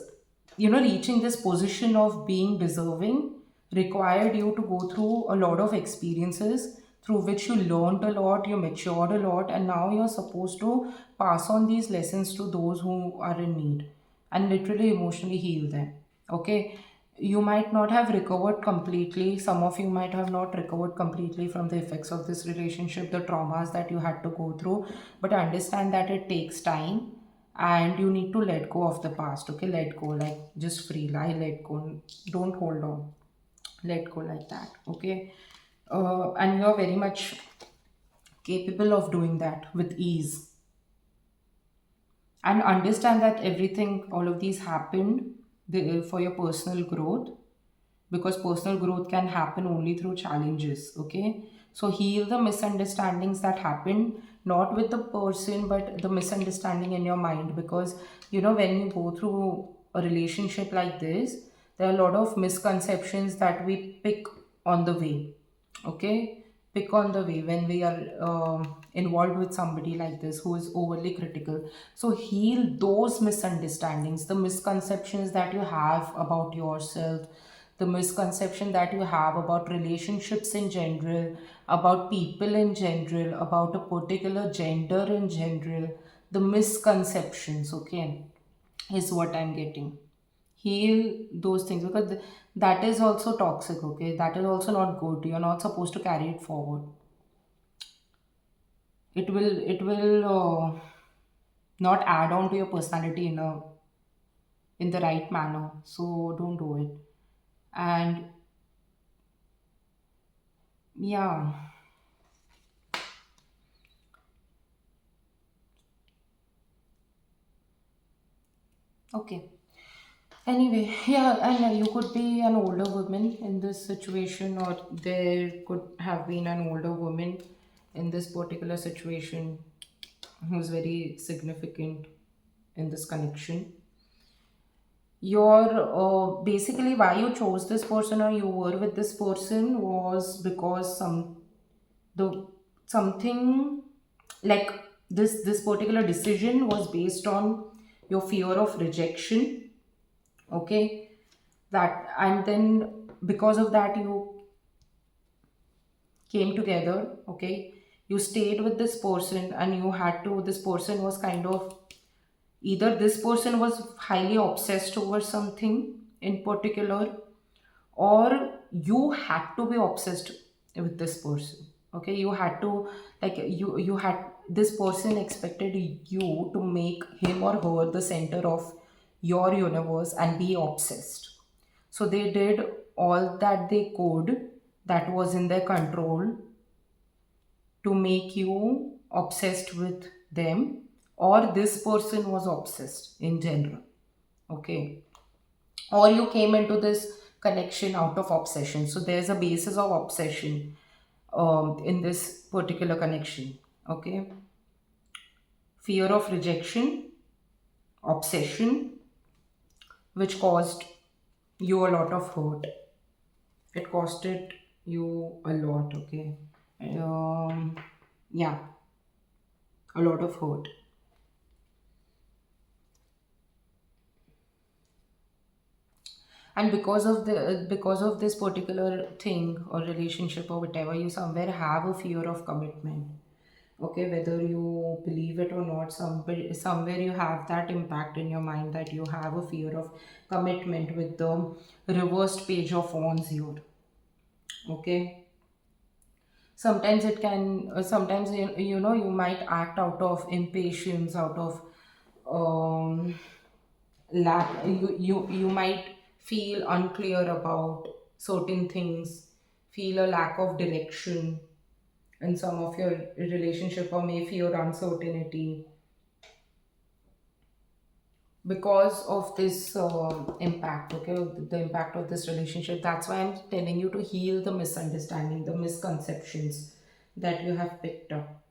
reaching this position of being deserving required you to go through a lot of experiences through which you learned a lot, you matured a lot, and now you're supposed to pass on these lessons to those who are in need and literally emotionally heal them. Okay, you might not have recovered completely, some of you might have not recovered completely from the effects of this relationship, the traumas that you had to go through, but understand that it takes time and you need to let go of the past. Okay, let go, like just free lie, let go, don't hold on, let go like that. Okay, and you're very much capable of doing that with ease, and understand that everything, all of these happened for your personal growth, because personal growth can happen only through challenges. Okay, so heal the misunderstandings that happened, not with the person but the misunderstanding in your mind, because when you go through a relationship like this, there are a lot of misconceptions that we pick on the way. Okay, pick on the way when we are involved with somebody like this who is overly critical. So heal those misunderstandings, the misconceptions that you have about yourself, the misconception that you have about relationships in general, about people in general, about a particular gender in general, the misconceptions. Okay, is what I'm getting. Heal those things, because that is also toxic. Okay, that is also not good, you're not supposed to carry it forward. It will not add on to your personality in the right manner, so don't do it. And yeah. Okay. Anyway, yeah, and you could be an older woman in this situation, or there could have been an older woman in this particular situation who's very significant in this connection. Your basically why you chose this person or you were with this person was because the something like this particular decision was based on your fear of rejection. Okay, that, and then because of that you came together. Okay, you stayed with this person and you had to, this person was kind of, either this person was highly obsessed over something in particular, or you had to be obsessed with this person. Okay, you had to, like you had, this person expected you to make him or her the center of your universe and be obsessed. So they did all that they could, that was in their control, to make you obsessed with them, or this person was obsessed in general. Okay, or you came into this connection out of obsession, so there's a basis of obsession in this particular connection. Okay, fear of rejection, obsession, which caused you a lot of hurt. It costed you a lot. Okay, yeah, a lot of hurt. And because of this particular thing or relationship or whatever, you somewhere have a fear of commitment. Okay, whether you believe it or not, somewhere you have that impact in your mind that you have a fear of commitment with the reversed page of wands here. Okay, sometimes it can sometimes you might act out of impatience, out of um lack, you might feel unclear about certain things, feel a lack of direction in some of your relationship, or may fear uncertainty because of this impact. Okay, the impact of this relationship. That's why I'm telling you to heal the misunderstanding, the misconceptions that you have picked up.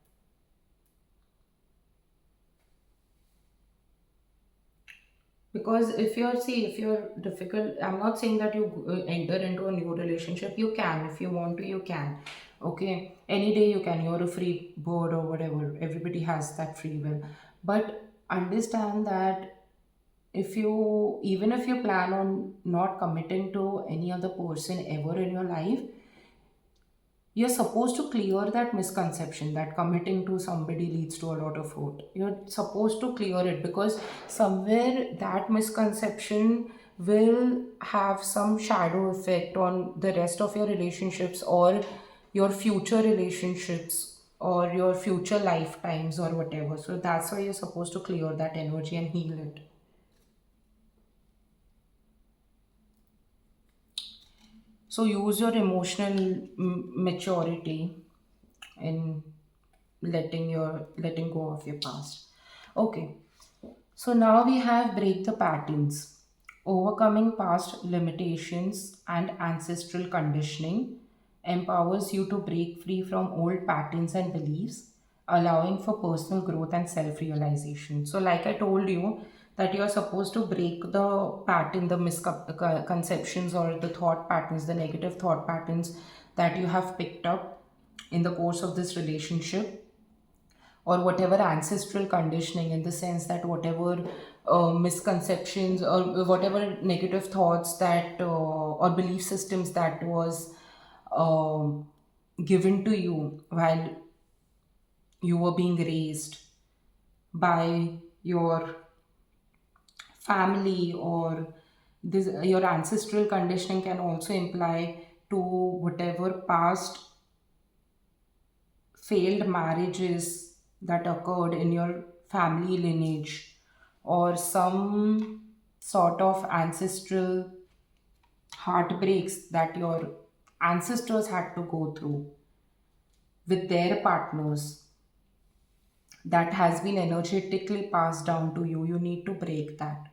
Because if you're, see, if you're difficult, I'm not saying that you enter into a new relationship. You can, if you want to, you can. Okay, any day you can. You're a free bird or whatever. Everybody has that free will. But understand that if you, even if you plan on not committing to any other person ever in your life, you're supposed to clear that misconception that committing to somebody leads to a lot of hurt. You're supposed to clear it, because somewhere that misconception will have some shadow effect on the rest of your relationships, or your future relationships, or your future lifetimes, or whatever. So that's why you're supposed to clear that energy and heal it. So use your emotional maturity in letting go of your past. Okay, so now we have break the patterns, overcoming past limitations and ancestral conditioning empowers you to break free from old patterns and beliefs, allowing for personal growth and self-realization. So like I told you, that you are supposed to break the pattern, the misconceptions or the thought patterns, the negative thought patterns that you have picked up in the course of this relationship, or whatever ancestral conditioning, in the sense that whatever misconceptions or whatever negative thoughts that or belief systems that was um, given to you while you were being raised by your family, or this, your ancestral conditioning can also imply to whatever past failed marriages that occurred in your family lineage, or some sort of ancestral heartbreaks that your ancestors had to go through with their partners, that has been energetically passed down to you. You need to break that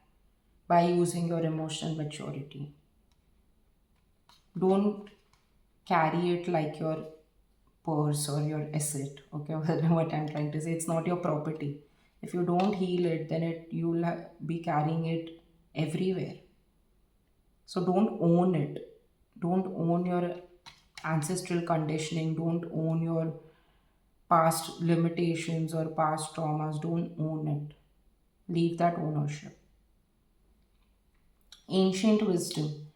by using your emotional maturity. Don't carry it like your purse or your asset. Okay, what I'm trying to say, it's not your property. If you don't heal it, then you'll be carrying it everywhere. So don't own it. Don't own your ancestral conditioning. Don't own your past limitations or past traumas. Don't own it. Leave that ownership. Ancient wisdom.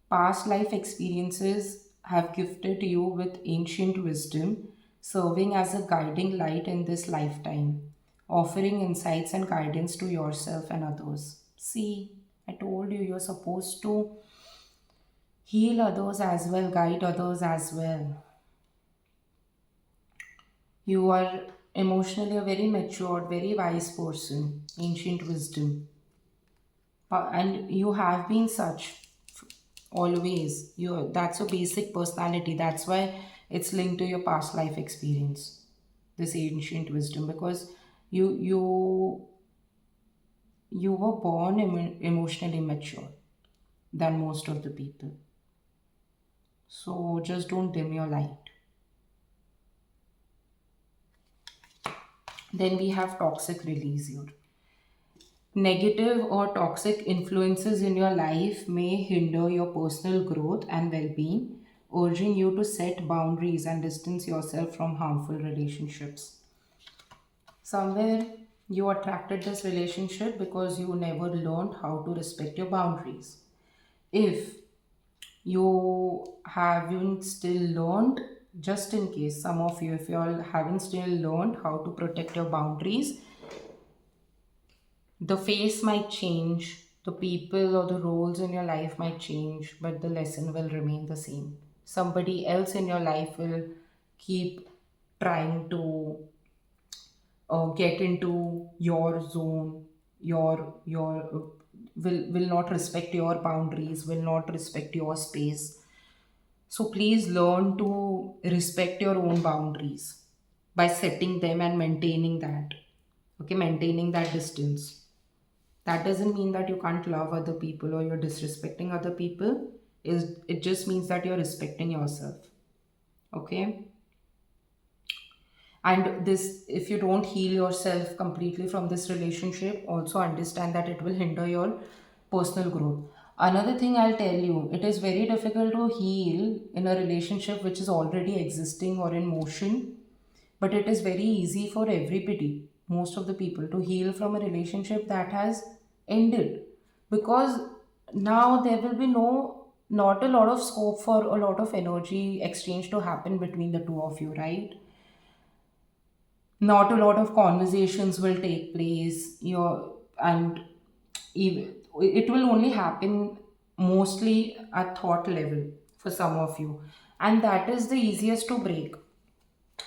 Past life experiences have gifted you with ancient wisdom, serving as a guiding light in this lifetime, offering insights and guidance to yourself and others. See, I told you, you're supposed to heal others as well, guide others as well. You are emotionally a very matured, very wise person, ancient wisdom. And you have been such always. You, that's a basic personality. That's why it's linked to your past life experience, this ancient wisdom, because you you were born emotionally mature than most of the people. So just don't dim your light. Then we have toxic release here. Negative or toxic influences in your life may hinder your personal growth and well being, urging you to set boundaries and distance yourself from harmful relationships. Somewhere you attracted this relationship because you never learned how to respect your boundaries. If you haven't still learned, just in case, some of you, if you all haven't still learned how to protect your boundaries, the face might change, the people or the roles in your life might change, but the lesson will remain the same. Somebody else in your life will keep trying to get into your zone, will not respect your boundaries, will not respect your space. So please learn to respect your own boundaries by setting them and maintaining that. Okay, maintaining that distance. That doesn't mean that you can't love other people or you're disrespecting other people. It just means that you're respecting yourself. Okay? And this, if you don't heal yourself completely from this relationship, also understand that it will hinder your personal growth. Another thing I'll tell you, it is very difficult to heal in a relationship which is already existing or in motion, but it is very easy for everybody, most of the people, to heal from a relationship that has ended, because now there will be not a lot of scope for a lot of energy exchange to happen between the two of you, right? Not a lot of conversations will take place, and even, it will only happen mostly at thought level for some of you, and that is the easiest to break,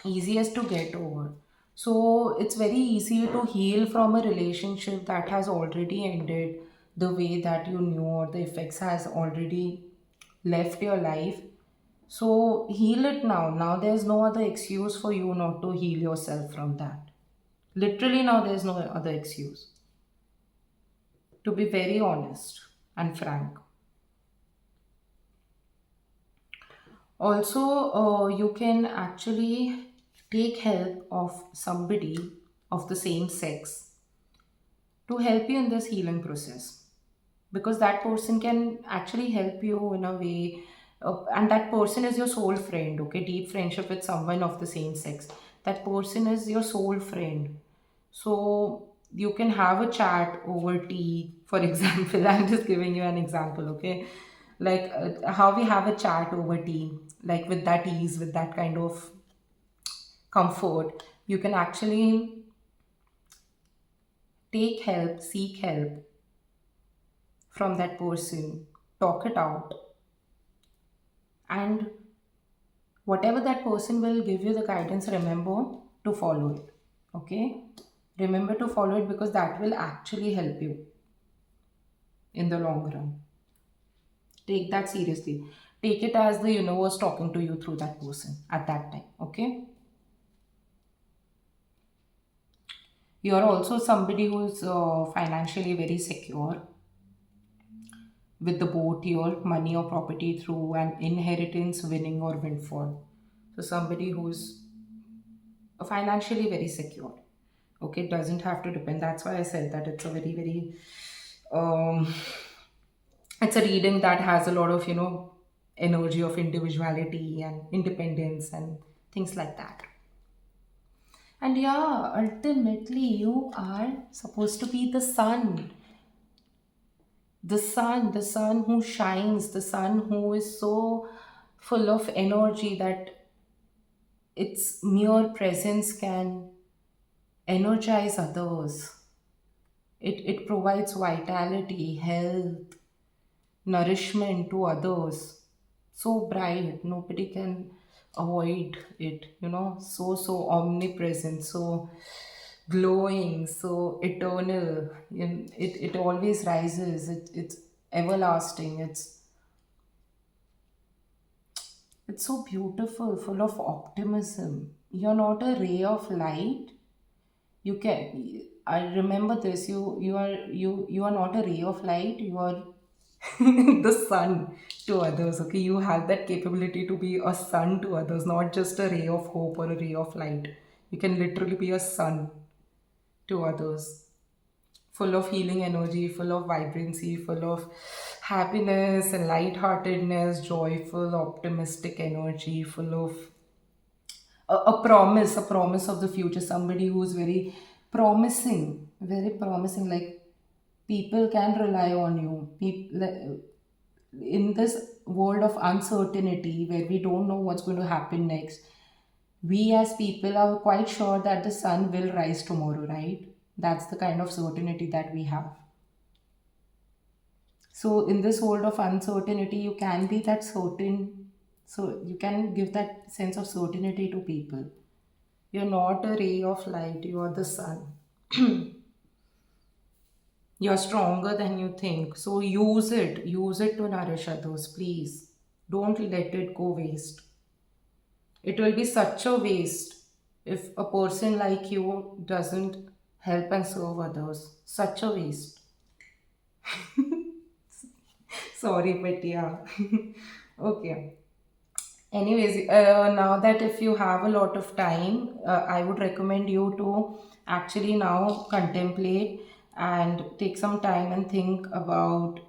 easiest to get over. So it's very easy to heal from a relationship that has already ended the way that you knew, or the effects has already left your life. So heal it now. Now there's no other excuse for you not to heal yourself from that. Literally, now there's no other excuse. To be very honest and frank. Also, you can actually take help of somebody of the same sex to help you in this healing process, because that person can actually help you in a way, and that person is your soul friend. Okay, deep friendship with someone of the same sex, that person is your soul friend. So you can have a chat over tea, for example. I'm just giving you an example, okay? Like how we have a chat over tea, like with that ease, with that kind of comfort, you can actually take help, seek help from that person, talk it out, and whatever that person will give you the guidance, remember to follow it. Okay? Remember to follow it, because that will actually help you in the long run. Take that seriously. Take it as the universe talking to you through that person at that time. Okay? You are also somebody who is financially very secure, with the both your money or property through an inheritance, winning, or windfall. So somebody who's financially very secure. Okay, it doesn't have to depend. That's why I said that it's a very, very um it's a reading that has a lot of energy of individuality and independence and things like that. And yeah, ultimately you are supposed to be the sun, the sun who shines, the sun who is so full of energy that its mere presence can energize others. It provides vitality, health, nourishment to others. So bright, nobody can avoid it, so omnipresent, so glowing, so eternal. It always rises, it's everlasting, it's so beautiful, full of optimism. You're not a ray of light. You can I remember this, you are not a ray of light, you are the sun to others. Okay, you have that capability to be a sun to others, not just a ray of hope or a ray of light. You can literally be a sun to others, full of healing energy, full of vibrancy, full of happiness and lightheartedness, joyful, optimistic energy, full of a promise of the future. Somebody who's very promising. Like, people can rely on you. People, in this world of uncertainty where we don't know what's going to happen next, we as people are quite sure that the sun will rise tomorrow, right? That's the kind of certainty that we have. So in this world of uncertainty, you can be that certain, so you can give that sense of certainty to people. You're not a ray of light, you are the sun. You're stronger than you think. So use it to nourish others, please. Don't let it go waste. It will be such a waste if a person like you doesn't help and serve others. Such a waste. Sorry, but yeah. Okay. Anyways, now that if you have a lot of time, I would recommend you to actually now contemplate and take some time and think about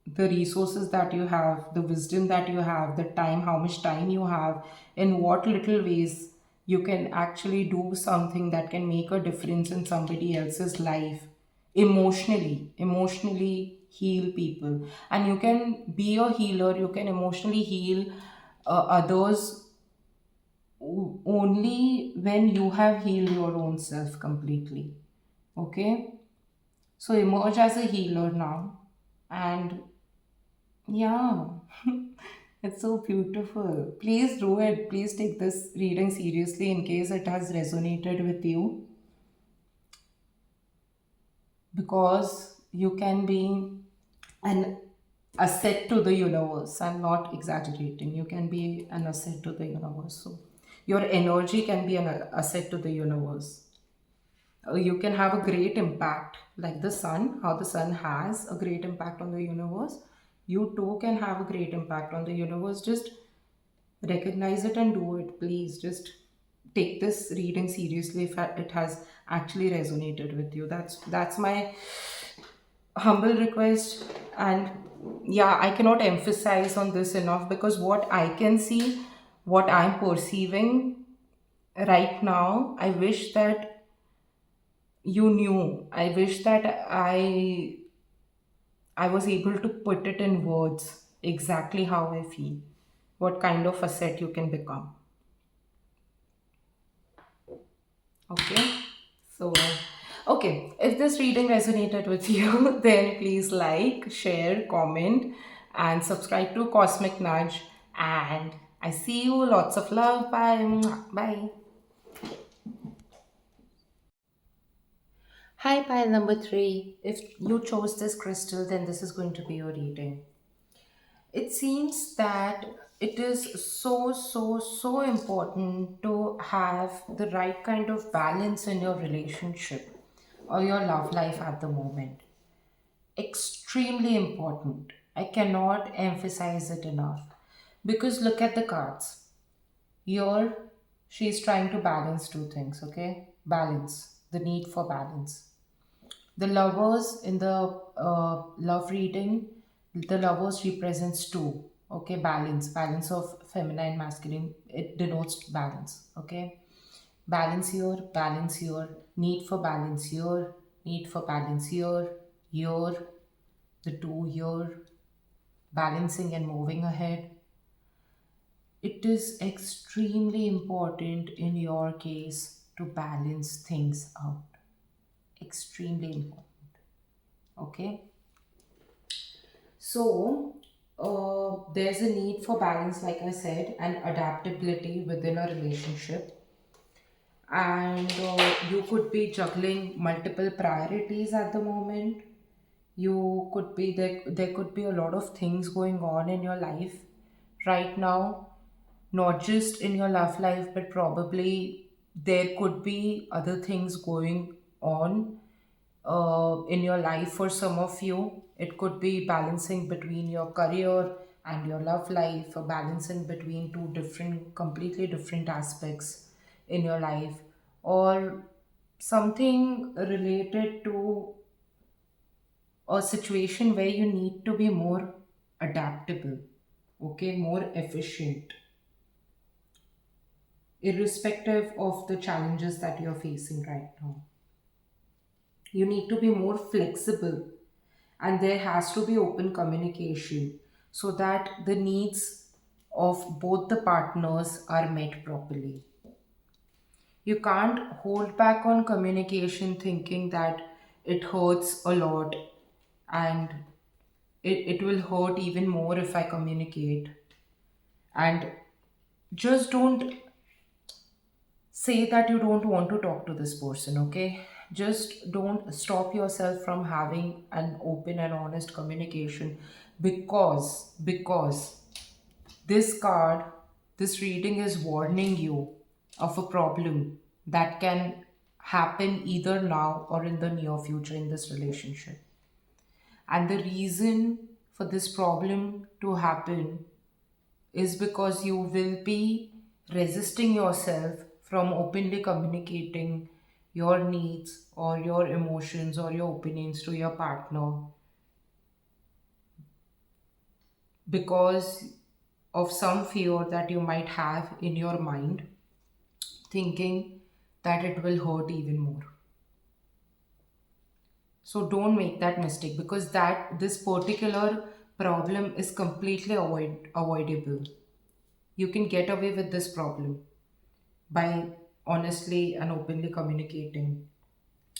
the resources that you have, the wisdom that you have, the time, how much time you have, in what little ways you can actually do something that can make a difference in somebody else's life emotionally heal people. And you can be a healer, you can emotionally heal others only when you have healed your own self completely. Okay, so emerge as a healer now. And yeah, it's so beautiful. Please do it. Please take this reading seriously in case it has resonated with you, because you can be an asset to the universe. I'm not exaggerating. You can be an asset to the universe. So your energy can be an asset to the universe. You can have a great impact, like the sun, how the sun has a great impact on the universe. You too can have a great impact on the universe. Just recognize it and do it. Please just take this reading seriously if it has actually resonated with you. That's my humble request. And yeah, I cannot emphasize on this enough, because what I can see, what I'm perceiving right now, I wish that you knew. I wish that I was able to put it in words exactly how I feel, what kind of asset you can become. Okay. So, okay, if this reading resonated with you, then please like, share, comment, and subscribe to Cosmic Nudge. And I see you. Lots of love. Bye. Mwah. Bye. Hi, pile number three. If you chose this crystal, then this is going to be your reading. It seems that it is so important to have the right kind of balance in your relationship or your love life at the moment. Extremely important. I cannot emphasize it enough. Because look at the cards. Here, she's trying to balance two things, okay? Balance, the need for balance. The lovers in the love reading, the lovers represents two, okay? Balance of feminine, masculine, it denotes balance, okay? Balance here, need for balance here, need for balance here, the two here, balancing and moving ahead. It is extremely important in your case to balance things out. Extremely important. Okay. So, there's a need for balance, like I said, and adaptability within a relationship. And you could be juggling multiple priorities at the moment. You could be there could be a lot of things going on in your life right now, not just in your love life, but probably there could be other things going on in your life. For some of you, it could be balancing between your career and your love life, or balancing between two different, completely different aspects in your life, or something related to a situation where you need to be more adaptable, okay, more efficient, irrespective of the challenges that you're facing right now. You need to be more flexible, and there has to be open communication so that the needs of both the partners are met properly. You can't hold back on communication thinking that it hurts a lot, and it will hurt even more if I communicate. And just don't say that you don't want to talk to this person, okay? Just don't stop yourself from having an open and honest communication, because this card, this reading is warning you of a problem that can happen either now or in the near future in this relationship. And the reason for this problem to happen is because you will be resisting yourself from openly communicating your needs or your emotions or your opinions to your partner because of some fear that you might have in your mind, thinking that it will hurt even more. So don't make that mistake, because that this particular problem is completely avoidable. You can get away with this problem by honestly and openly communicating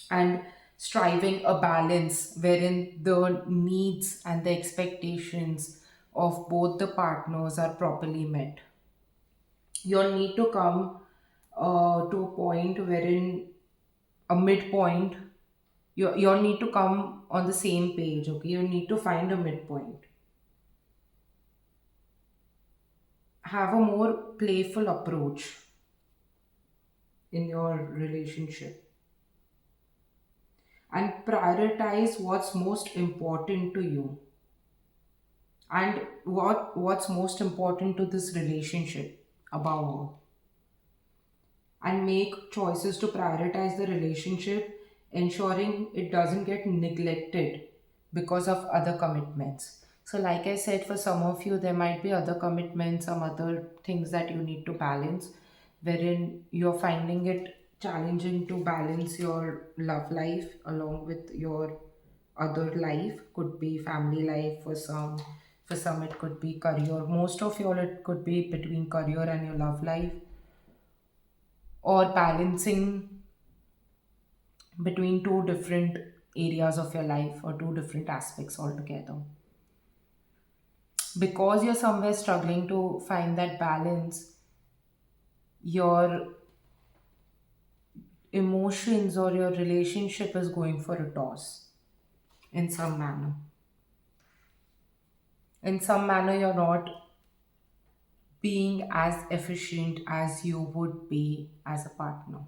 and striving a balance wherein the needs and the expectations of both the partners are properly met. You'll need to come to a point wherein a midpoint, you'll need to come on the same page, okay? You need to find a midpoint. Have a more playful approach in your relationship and prioritize what's most important to you and what's most important to this relationship above all, and make choices to prioritize the relationship, ensuring it doesn't get neglected because of other commitments. So, like I said, for some of you, there might be other commitments, some other things that you need to balance, wherein you're finding it challenging to balance your love life along with your other life. Could be family life for some it could be career. Most of you all, it could be between career and your love life, or balancing between two different areas of your life or two different aspects altogether. Because you're somewhere struggling to find that balance, your emotions or your relationship is going for a toss in some manner. In some manner, you're not being as efficient as you would be as a partner.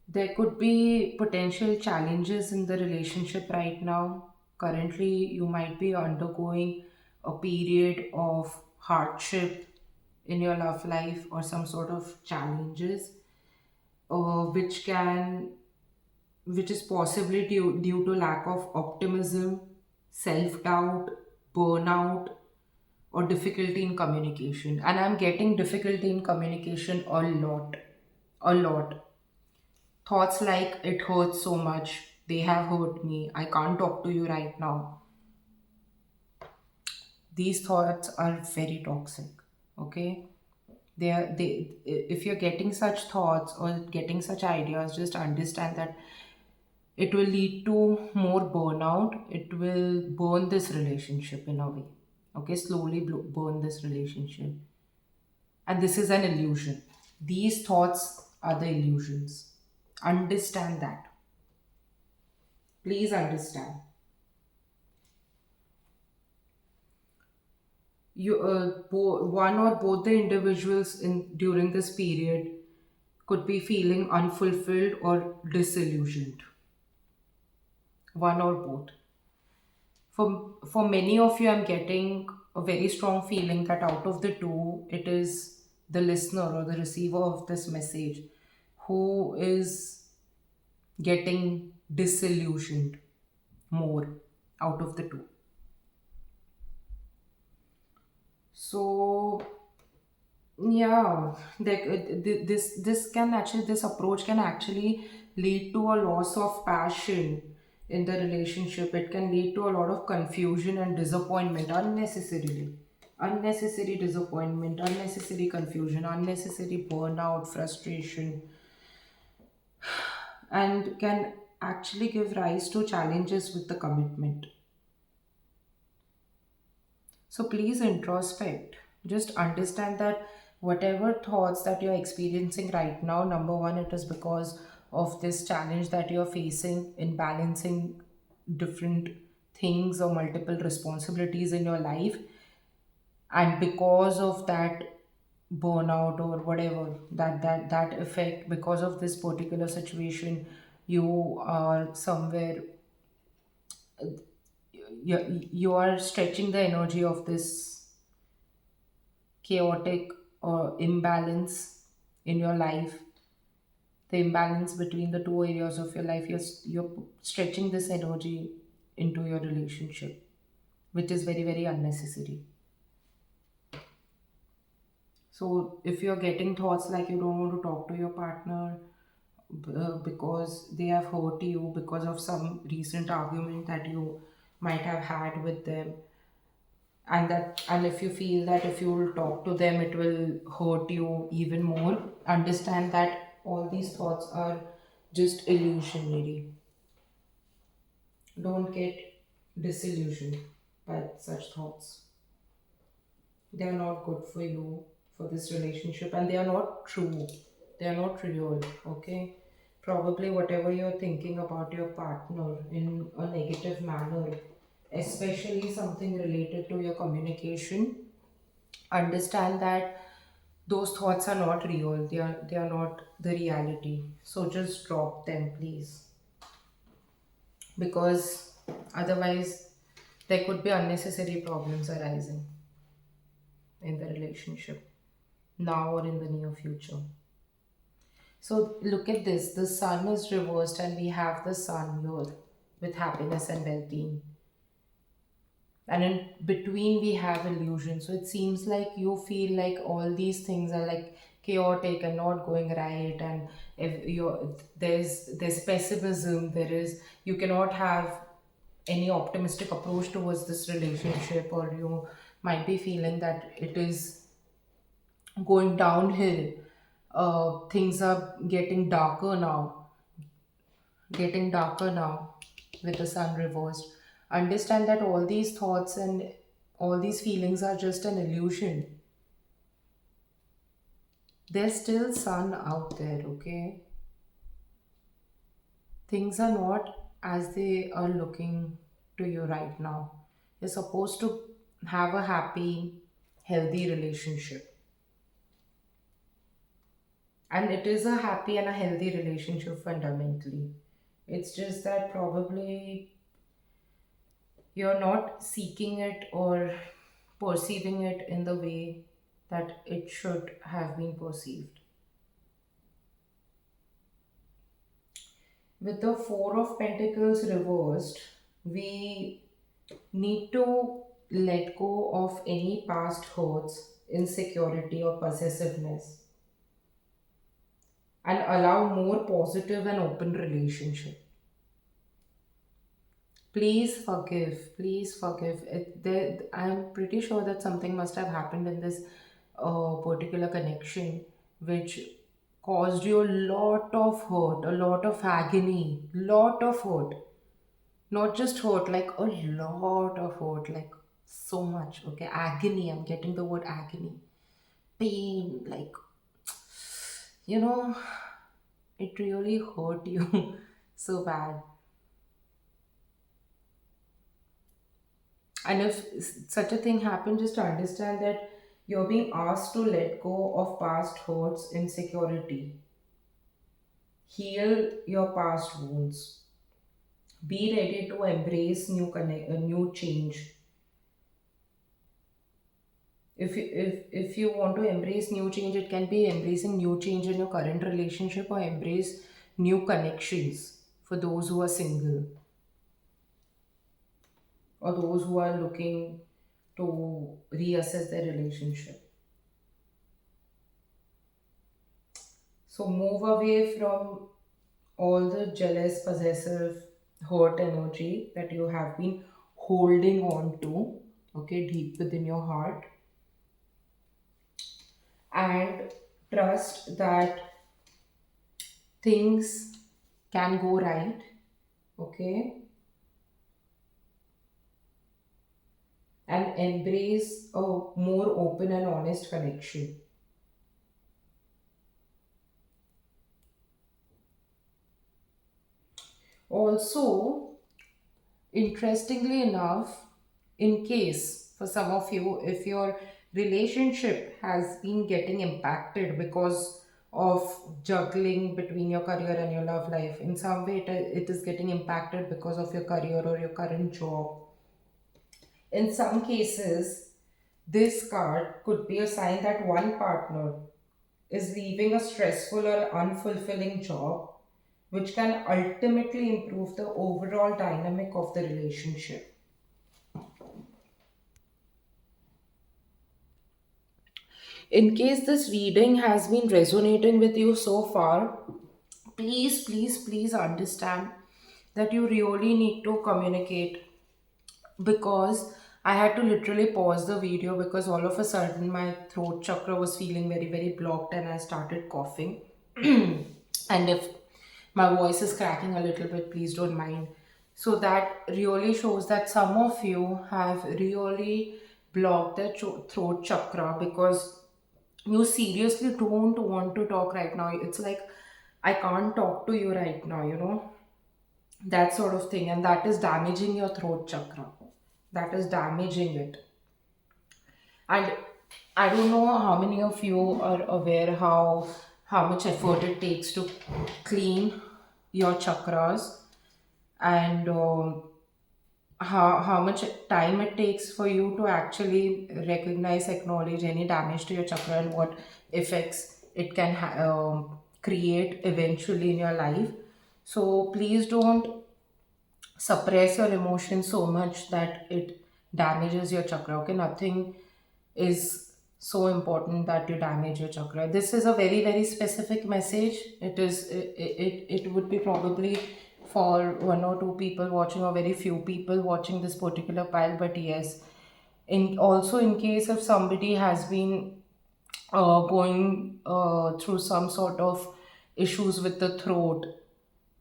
There could be potential challenges in the relationship right now. Currently, you might be undergoing a period of hardship in your love life or some sort of challenges, which can which is possibly due to lack of optimism, self-doubt, burnout, or difficulty in communication. And I'm getting difficulty in communication a lot. A lot. Thoughts like, it hurts so much, they have hurt me, I can't talk to you right now. These thoughts are very toxic. Okay? They if you're getting such thoughts or getting such ideas, just understand that it will lead to more burnout. It will burn this relationship in a way. Okay, slowly burn this relationship. And this is an illusion. These thoughts are the illusions. Understand that. Please understand. One or both the individuals in during this period could be feeling unfulfilled or disillusioned. One or both. For many of you, I'm getting a very strong feeling that out of the two, it is the listener or the receiver of this message who is getting disillusioned more out of the two. So yeah, this approach can actually lead to a loss of passion in the relationship. It can lead to a lot of confusion and disappointment unnecessarily. Unnecessary disappointment, unnecessary confusion, unnecessary burnout, frustration, and can actually give rise to challenges with the commitment. So please introspect. Just understand that whatever thoughts that you're experiencing right now, number one, it is because of this challenge that you're facing in balancing different things or multiple responsibilities in your life. And because of that burnout or whatever, that effect, because of this particular situation, you are somewhere you are stretching the energy of this chaotic or imbalance in your life, the imbalance between the two areas of your life. You're stretching this energy into your relationship, which is very, very unnecessary. So if you're getting thoughts like you don't want to talk to your partner because they have hurt you because of some recent argument that you might have had with them, and if you feel that if you will talk to them it will hurt you even more, understand that all these thoughts are just illusionary. Don't get disillusioned by such thoughts. They are not good for you, for this relationship, and they are not true. They are not real, okay? Probably whatever you're thinking about your partner in a negative manner, especially something related to your communication, understand that those thoughts are not real. They are not the reality. So just drop them, please, because otherwise there could be unnecessary problems arising in the relationship now or in the near future. So look at this, the sun is reversed and we have the sun here with happiness and well-being. And in between we have illusion. So it seems like you feel like all these things are like chaotic and not going right, and if you're there's pessimism, there is, you cannot have any optimistic approach towards this relationship, or you might be feeling that it is going downhill. Things are getting darker now with the sun reversed. Understand that all these thoughts and all these feelings are just an illusion. There's still sun out there, okay? Things are not as they are looking to you right now. You're supposed to have a happy, healthy relationship. And it is a happy and a healthy relationship fundamentally. It's just that probably you're not seeking it or perceiving it in the way that it should have been perceived. With the Four of Pentacles reversed, we need to let go of any past hurts, insecurity, or possessiveness, and allow more positive and open relationship. Please forgive. I'm pretty sure that something must have happened in this particular connection which caused you a lot of hurt, a lot of agony, lot of hurt. Not just hurt, like a lot of hurt, like so much. Okay, agony. I'm getting the word agony. Pain, like, you know, it really hurt you so bad. And if such a thing happened, just understand that you're being asked to let go of past hurts, insecurity, heal your past wounds, be ready to embrace new change. If you want to embrace new change, it can be embracing new change in your current relationship, or embrace new connections for those who are single, or those who are looking to reassess their relationship. So move away from all the jealous, possessive, hurt energy that you have been holding on to, okay, deep within your heart, and trust that things can go right, okay, and embrace a more open and honest connection. Also, interestingly enough, in case for some of you, if your relationship has been getting impacted because of juggling between your career and your love life. In some way, it is getting impacted because of your career or your current job. In some cases, this card could be a sign that one partner is leaving a stressful or unfulfilling job, which can ultimately improve the overall dynamic of the relationship. In case this reading has been resonating with you so far, please, please, please understand that you really need to communicate, because I had to literally pause the video because all of a sudden my throat chakra was feeling very, very blocked and I started coughing. And if my voice is cracking a little bit, please don't mind. So that really shows that some of you have really blocked the throat chakra because you seriously don't want to talk right now. It's like, I can't talk to you right now, that sort of thing, and that is damaging your throat chakra. That is damaging it. And I don't know how many of you are aware how much effort it takes to clean your chakras, and how much time it takes for you to actually recognize, acknowledge any damage to your chakra, and what effects it can create eventually in your life. So please don't suppress your emotions so much that it damages your chakra. Okay, nothing is so important that you damage your chakra. This is a very, very specific message. It would be probably for one or two people watching, or very few people watching this particular pile. But yes, in also, in case if somebody has been going through some sort of issues with the throat,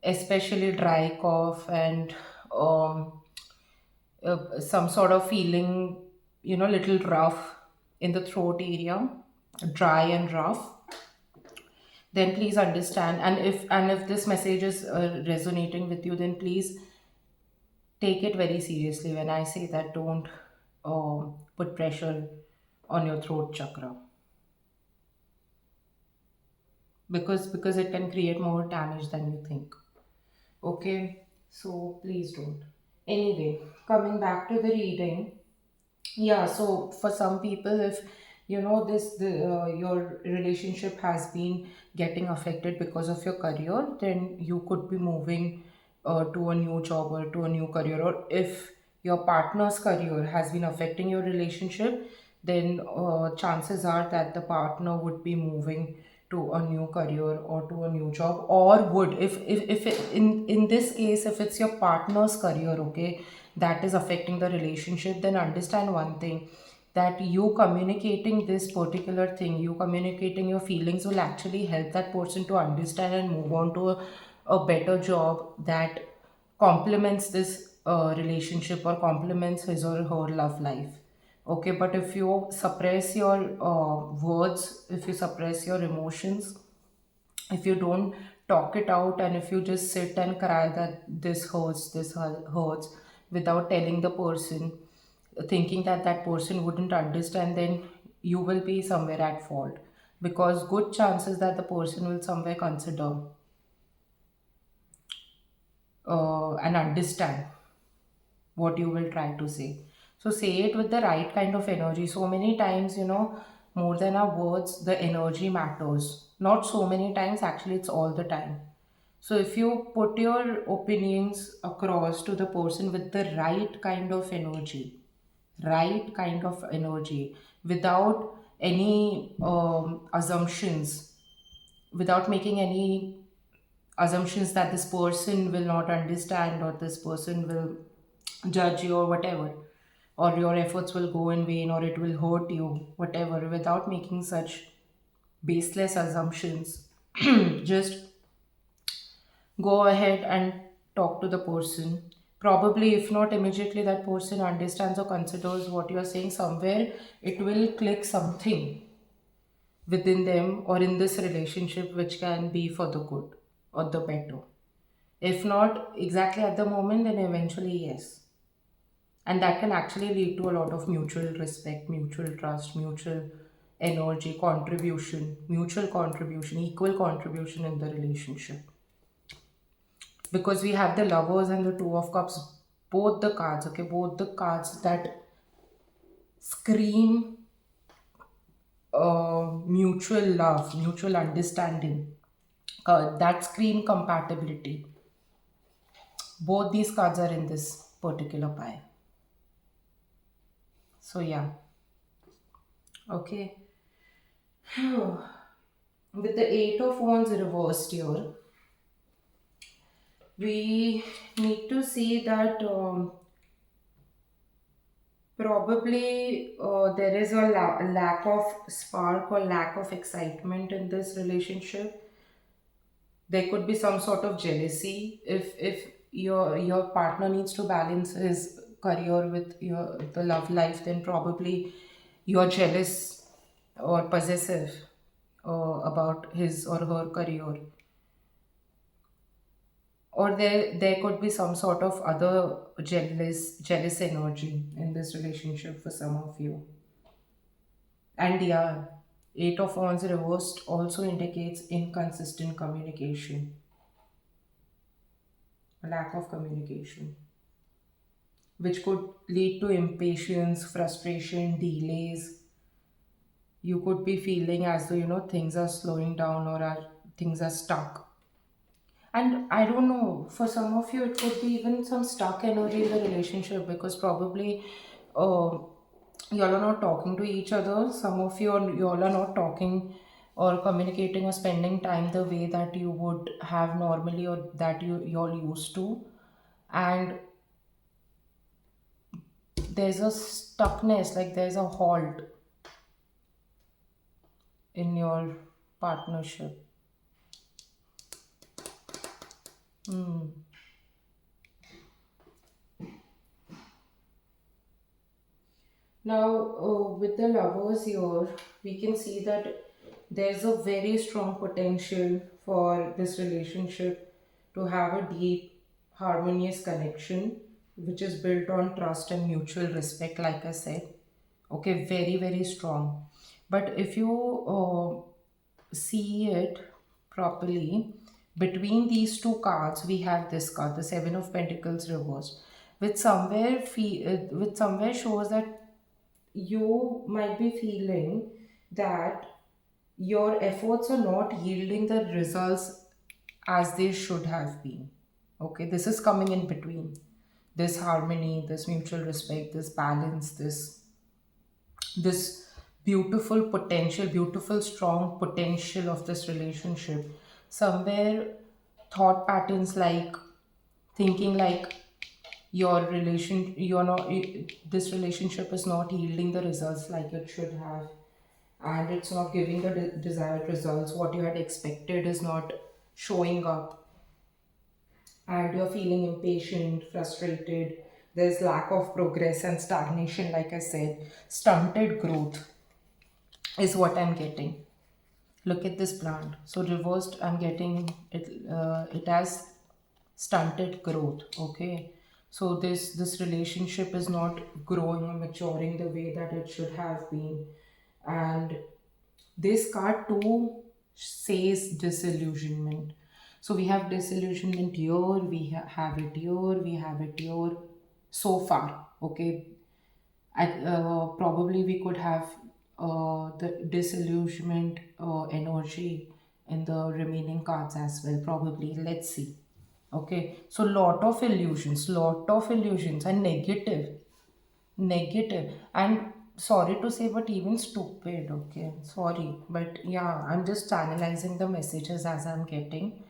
especially dry cough, and um, some sort of feeling, little rough in the throat area, dry and rough, then please understand. And if this message is resonating with you, then please take it very seriously. When I say that, don't put pressure on your throat chakra, because it can create more damage than you think. Okay, so please don't. Anyway, coming back to the reading, yeah, so for some people, if your relationship has been getting affected because of your career, then you could be moving to a new job or to a new career. Or if your partner's career has been affecting your relationship, then chances are that the partner would be moving to a new career or to a new job, or would, if in this case, if it's your partner's career, okay, that is affecting the relationship, then understand one thing, that you communicating this particular thing, you communicating your feelings, will actually help that person to understand and move on to a better job that complements this relationship, or complements his or her love life. Okay, but if you suppress your words, if you suppress your emotions, if you don't talk it out, and if you just sit and cry that this hurts, hurts, without telling the person, thinking that that person wouldn't understand, then you will be somewhere at fault, because good chances that the person will somewhere consider and understand what you will try to say. So say it with the right kind of energy. So many times, more than our words, the energy matters. Not so many times, actually, it's all the time. So if you put your opinions across to the person with the right kind of energy, without any assumptions, without making any assumptions that this person will not understand, or this person will judge you, or whatever, or your efforts will go in vain, or it will hurt you, whatever, without making such baseless assumptions, just go ahead and talk to the person. Probably, if not immediately, that person understands or considers what you are saying. Somewhere it will click something within them or in this relationship, which can be for the good or the better. If not exactly at the moment, then eventually, yes. And that can actually lead to a lot of mutual respect, mutual trust, mutual energy, contribution, mutual contribution, equal contribution in the relationship. Because we have the lovers and the two of cups, both the cards, okay, both the cards that scream mutual love, mutual understanding, that scream compatibility. Both these cards are in this particular pile. So yeah, okay. With the Eight of Wands reversed here, we need to see that probably there is a lack of spark or lack of excitement in this relationship. There could be some sort of jealousy if your partner needs to balance his career with your the love life, then probably you're jealous or possessive about his or her career, or there could be some sort of other jealous energy in this relationship for some of you. And yeah, Eight of Wands reversed also indicates inconsistent communication, a lack of communication, which could lead to impatience, frustration, delays. You could be feeling as though things are slowing down, or things are stuck. And I don't know, for some of you, it could be even some stuck energy in the relationship, because probably uh, y'all are not talking to each other. Some of y'all are not talking or communicating or spending time the way that you would have normally, or that y'all used to. And there's a stuckness, like there's a halt in your partnership. Now, with the lovers here, we can see that there's a very strong potential for this relationship to have a deep, harmonious connection, which is built on trust and mutual respect, like I said. Okay, very, very strong. But if you see it properly, between these two cards, we have this card, the Seven of Pentacles reversed, which somewhere shows that you might be feeling that your efforts are not yielding the results as they should have been. Okay, this is coming in between. This harmony, this mutual respect, this balance, this beautiful potential, beautiful strong potential of this relationship. Somewhere thought patterns like thinking like this relationship is not yielding the results like it should have, and it's not giving the desired results. What you had expected is not showing up, and you're feeling impatient, frustrated. There's lack of progress and stagnation, like I said. Stunted growth is what I'm getting. Look at this plant. So reversed, I'm getting it. It has stunted growth. Okay, so this relationship is not growing or maturing the way that it should have been, and this card too says disillusionment. So we have disillusionment here, we have it here, we have it here. So far, okay. Probably we could have the disillusionment energy in the remaining cards as well. Probably, let's see. Okay, so lot of illusions, and negative, and sorry to say, but even stupid. Okay, sorry, but yeah, I'm just channelizing the messages as I'm getting.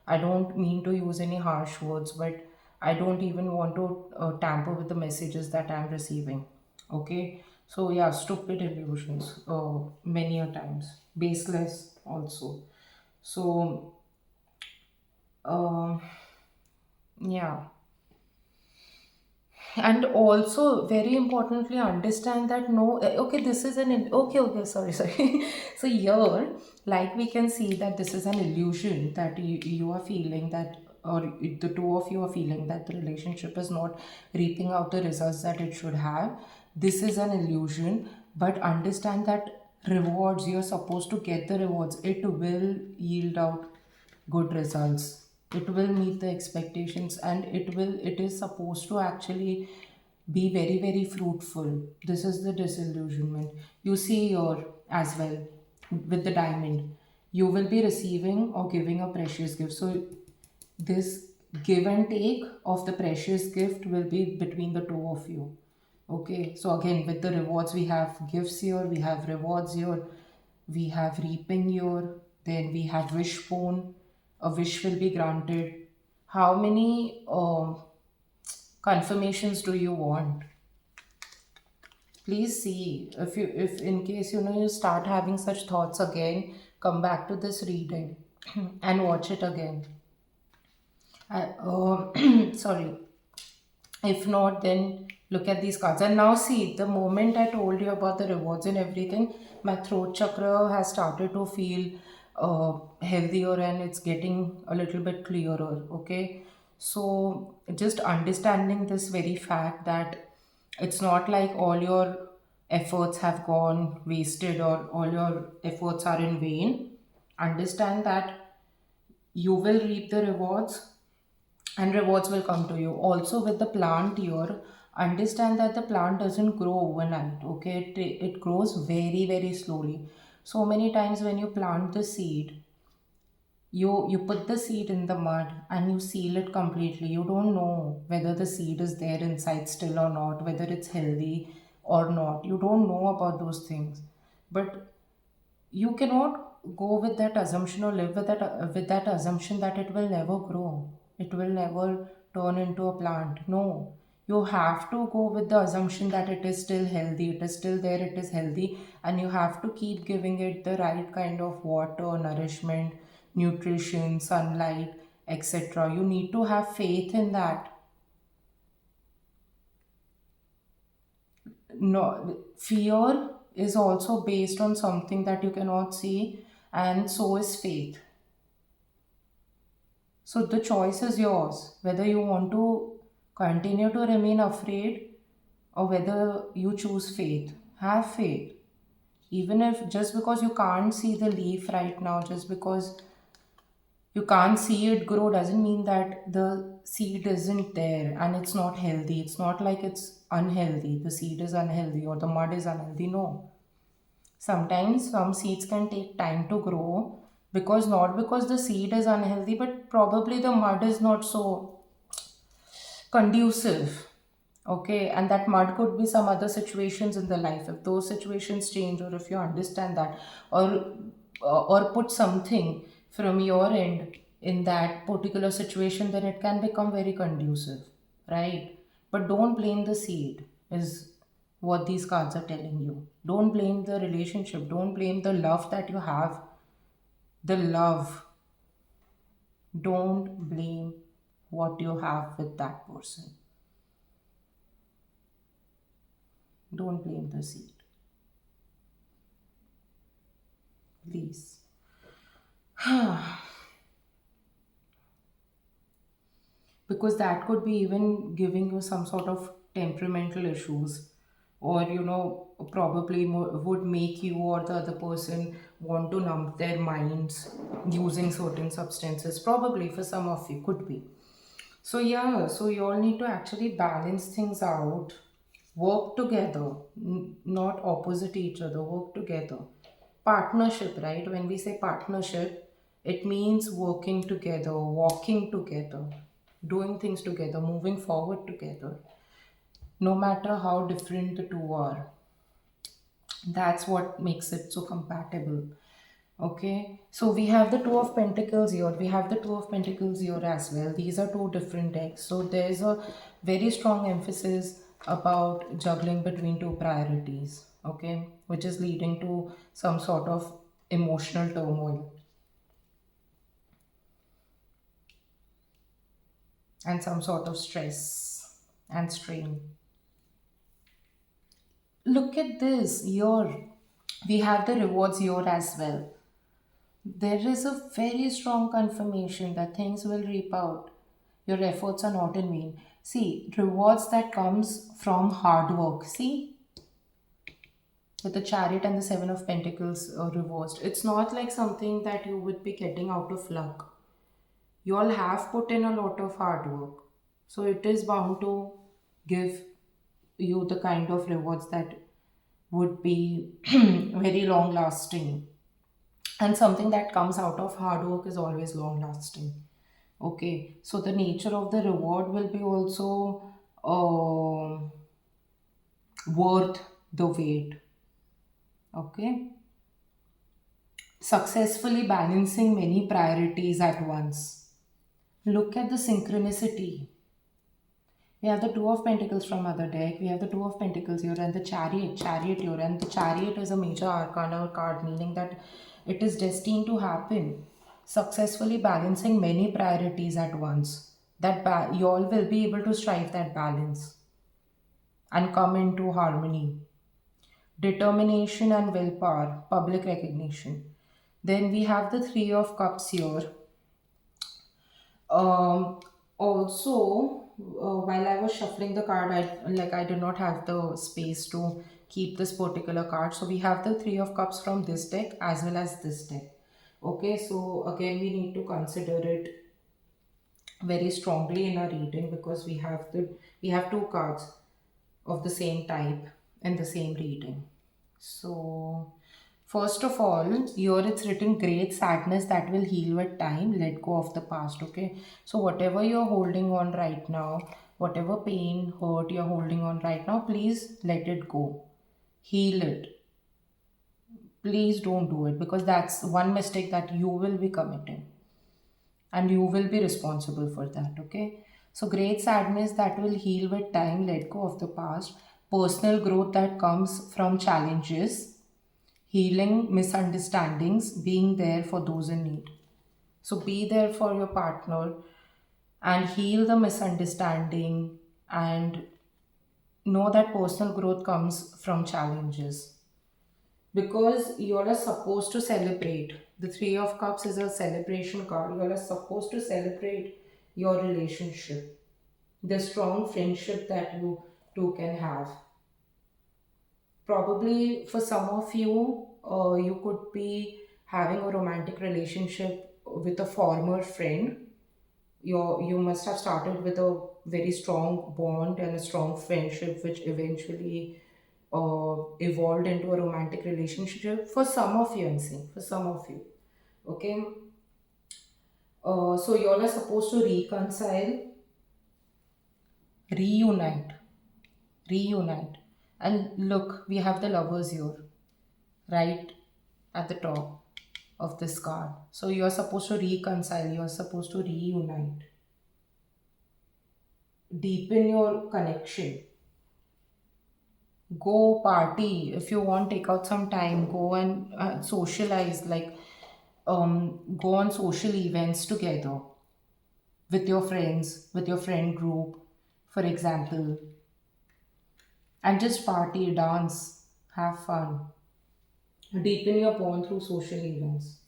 I don't mean to use any harsh words, but I don't even want to tamper with the messages that I'm receiving. Okay, so yeah, stupid illusions, many a times, baseless also. So, uh, yeah, and also very importantly understand that no, okay, this is okay, sorry. So here, like, we can see that this is an illusion that you are feeling that, or the two of you are feeling that the relationship is not reaping out the results that it should have. This is an illusion, but understand that rewards, you're supposed to get the rewards. It will yield out good results. It will meet the expectations, and it is supposed to actually be very, very fruitful. This is the disillusionment. You see here as well with the diamond. You will be receiving or giving a precious gift. So this give and take of the precious gift will be between the two of you. Okay, so again, with the rewards, we have gifts here, we have rewards here, we have reaping here, then we have wishbone. A wish will be granted. How many confirmations do you want? Please see, if in case you start having such thoughts again, come back to this reading and watch it again. Sorry. If not, then look at these cards. And now see, the moment I told you about the rewards and everything, my throat chakra has started to feel healthier, and it's getting a little bit clearer. Okay. So just understanding this very fact that it's not like all your efforts have gone wasted or all your efforts are in vain. Understand that you will reap the rewards, and rewards will come to you. Also with the plant here, understand that the plant doesn't grow overnight. Okay, it grows very, very slowly. So many times when you plant the seed, you put the seed in the mud and you seal it completely. You don't know whether the seed is there inside still or not, whether it's healthy or not. You don't know about those things. But you cannot go with that assumption or live with that assumption that it will never grow, it will never turn into a plant. No, you have to go with the assumption that it is still healthy, it is still there, it is healthy, and you have to keep giving it the right kind of water, nourishment, nutrition, sunlight, etc. You need to have faith in that. No, fear is also based on something that you cannot see, and so is faith. So the choice is yours whether you want to continue to remain afraid or whether you choose faith. Have faith. Even if just because you can't see the leaf right now, just because you can't see it grow, doesn't mean that the seed isn't there and it's not healthy. It's not like it's unhealthy. The seed is unhealthy or the mud is unhealthy. No. Sometimes some seeds can take time to grow, because not because the seed is unhealthy, but probably the mud is not so conducive. Okay, and that mud could be some other situations in the life. If those situations change, or if you understand that, or put something from your end in that particular situation, then it can become very conducive, right? But don't blame the seed, is what these cards are telling you. Don't blame the relationship. Don't blame the love that you have. The love. Don't blame what you have with that person. Don't blame the seed. Please. Because that could be even giving you some sort of temperamental issues, or probably would make you or the other person want to numb their minds using certain substances. Probably for some of you could be. So yeah, so you all need to actually balance things out, work together, not opposite each other, work together. Partnership, right? When we say partnership, it means working together, walking together, doing things together, moving forward together, no matter how different the two are. That's what makes it so compatible. Okay, so we have the Two of Pentacles here. We have the Two of Pentacles here as well. These are two different decks. So there's a very strong emphasis about juggling between two priorities. Okay, which is leading to some sort of emotional turmoil and some sort of stress and strain. Look at this here. We have the rewards here as well. There is a very strong confirmation that things will reap out. Your efforts are not in vain. See, rewards that comes from hard work. See, with the chariot and the seven of pentacles reversed. It's not like something that you would be getting out of luck. You all have put in a lot of hard work, so it is bound to give you the kind of rewards that would be very long lasting. And something that comes out of hard work is always long lasting. Okay, so the nature of the reward will be also um worth the wait. Okay, successfully balancing many priorities at once. Look at the synchronicity. We have the Two of Pentacles from other deck. We have the Two of Pentacles here and the Chariot here. And the Chariot is a major arcana card, meaning that it is destined to happen. Successfully balancing many priorities at once. You all will be able to strive that balance and come into harmony. Determination and willpower, public recognition. Then we have the Three of Cups here. Um, Also, while I was shuffling the card, I did not have the space to keep this particular card. So we have the Three of Cups from this deck as well as this deck. Okay, so again we need to consider it very strongly in our reading because we have two cards of the same type in the same reading. So, first of all, here it's written great sadness that will heal with time. Let go of the past. Okay. So, whatever you're holding on right now, whatever pain, hurt you're holding on right now, please let it go. Heal it. Please don't do it because that's one mistake that you will be committing and you will be responsible for that. Okay. So, great sadness that will heal with time. Let go of the past. Personal growth that comes from challenges, healing misunderstandings, being there for those in need. So be there for your partner and heal the misunderstanding and know that personal growth comes from challenges because you all are supposed to celebrate. The Three of Cups is a celebration card. You all are supposed to celebrate your relationship, the strong friendship that you two can have. Probably for some of you, you could be having a romantic relationship with a former friend. You must have started with a very strong bond and a strong friendship, which eventually evolved into a romantic relationship. For some of you, I'm saying, for some of you. Okay. So you all are supposed to reconcile, reunite, reunite. And look, we have the lovers here, right at the top of this card. So you're supposed to reconcile, you're supposed to reunite, deepen your connection. Go party. If you want, take out some time, go and socialize, like go on social events together with your friends, with your friend group, for example, and just party, dance, have fun. Deepen your bond through social events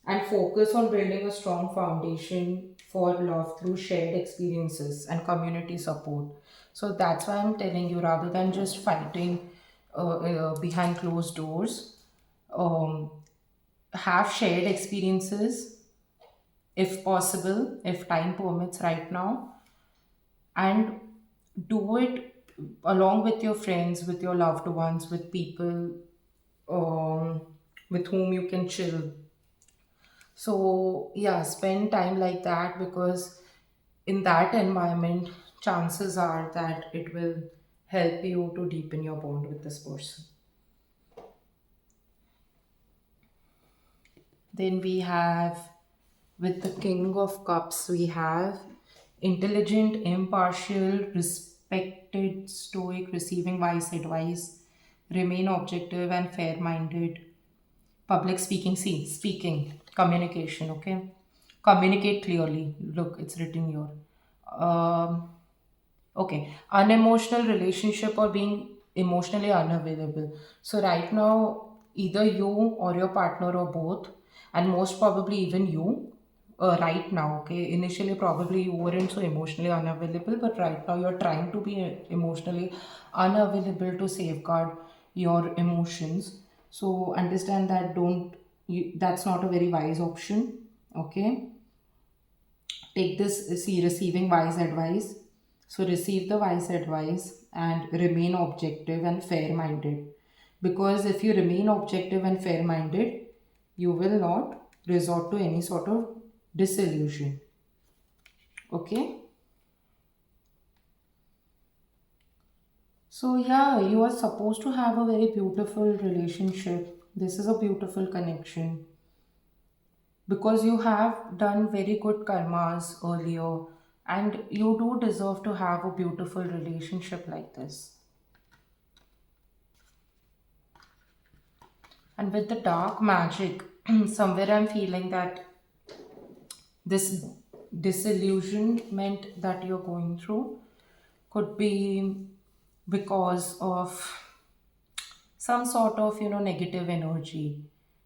and focus on building a strong foundation for love through shared experiences and community support. So that's why I'm telling you, rather than just fighting behind closed doors, um, have shared experiences if possible, if time permits right now, and do it along with your friends, with your loved ones, with people um, with whom you can chill. So, yeah, spend time like that because in that environment, chances are that it will help you to deepen your bond with this person. Then we have, with the King of Cups, we have intelligent, impartial, respected, stoic, receiving wise advice, remain objective and fair minded, public speaking, see, speaking, communication, okay? Communicate clearly. Look, it's written here. Um, okay, unemotional relationship or being emotionally unavailable. So, right now, either you or your partner or both, and most probably even you, right now. Okay, initially probably you weren't so emotionally unavailable, but right now you're trying to be emotionally unavailable to safeguard your emotions. So understand that don't you, that's not a very wise option. Okay, take this, see receiving wise advice. So receive the wise advice and remain objective and fair minded, because if you remain objective and fair minded, you will not resort to any sort of disillusion. Okay, so yeah, you are supposed to have a very beautiful relationship. This is a beautiful connection because you have done very good karmas earlier, and you do deserve to have a beautiful relationship like this. And with the dark magic, somewhere I'm feeling that this disillusionment that you're going through could be because of some sort of, negative energy,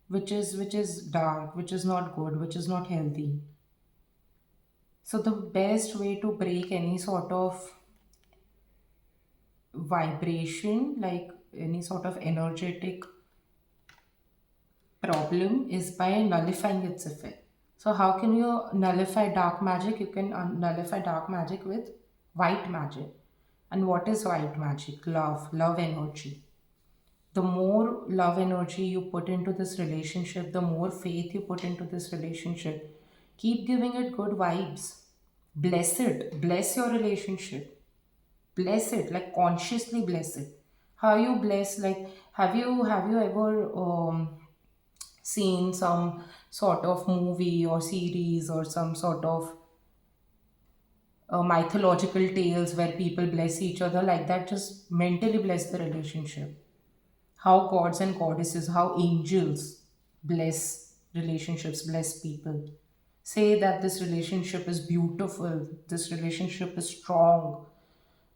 which is dark, which is not good, which is not healthy. So the best way to break any sort of vibration, like any sort of energetic problem, is by nullifying its effect. So, how can you nullify dark magic? You can nullify dark magic with white magic. And what is white magic? Love energy. The more love energy you put into this relationship, the more faith you put into this relationship, keep giving it good vibes. Bless it. Bless your relationship. Bless it, like consciously bless it. How you bless, like, have you ever seen some sort of movie or series or some sort of mythological tales where people bless each other like that? Just mentally bless the relationship. How gods and goddesses, how angels bless relationships, bless people. Say that this relationship is beautiful, this relationship is strong,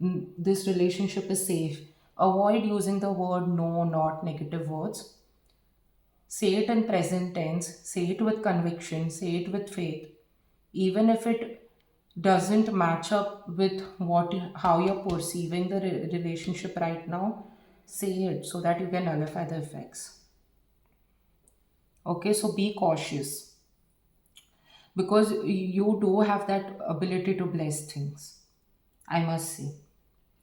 this relationship is safe. Avoid using the word no, not negative words. Say it in present tense, say it with conviction, say it with faith. Even if it doesn't match up with how you're perceiving the relationship right now, say it so that you can nullify the effects. Okay, so be cautious because you do have that ability to bless things, I must say.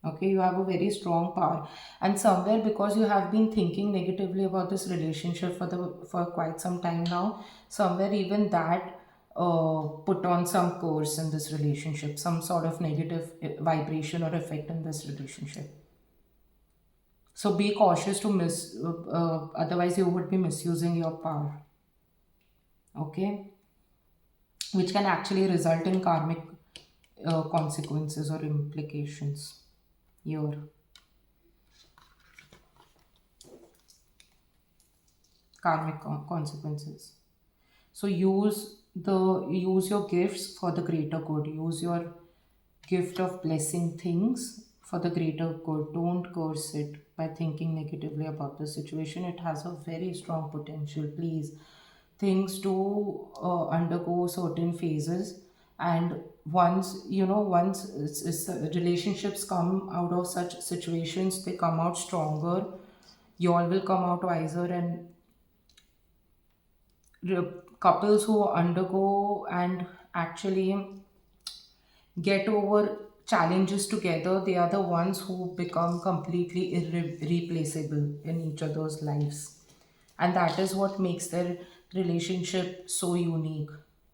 Okay, you have a very strong power, and somewhere because you have been thinking negatively about this relationship for quite some time now, somewhere even that put on some curse in this relationship, some sort of negative vibration or effect in this relationship. So be cautious to otherwise you would be misusing your power. Okay, which can actually result in karmic consequences or implications here. Consequences. So use your gifts for the greater good. Use your gift of blessing things for the greater good. Don't curse it by thinking negatively about the situation. It has a very strong potential. Please, things do undergo certain phases, and relationships come out of such situations, they come out stronger. You all will come out wiser, and couples who undergo and actually get over challenges together, they are the ones who become completely irreplaceable in each other's lives. And that is what makes their relationship so unique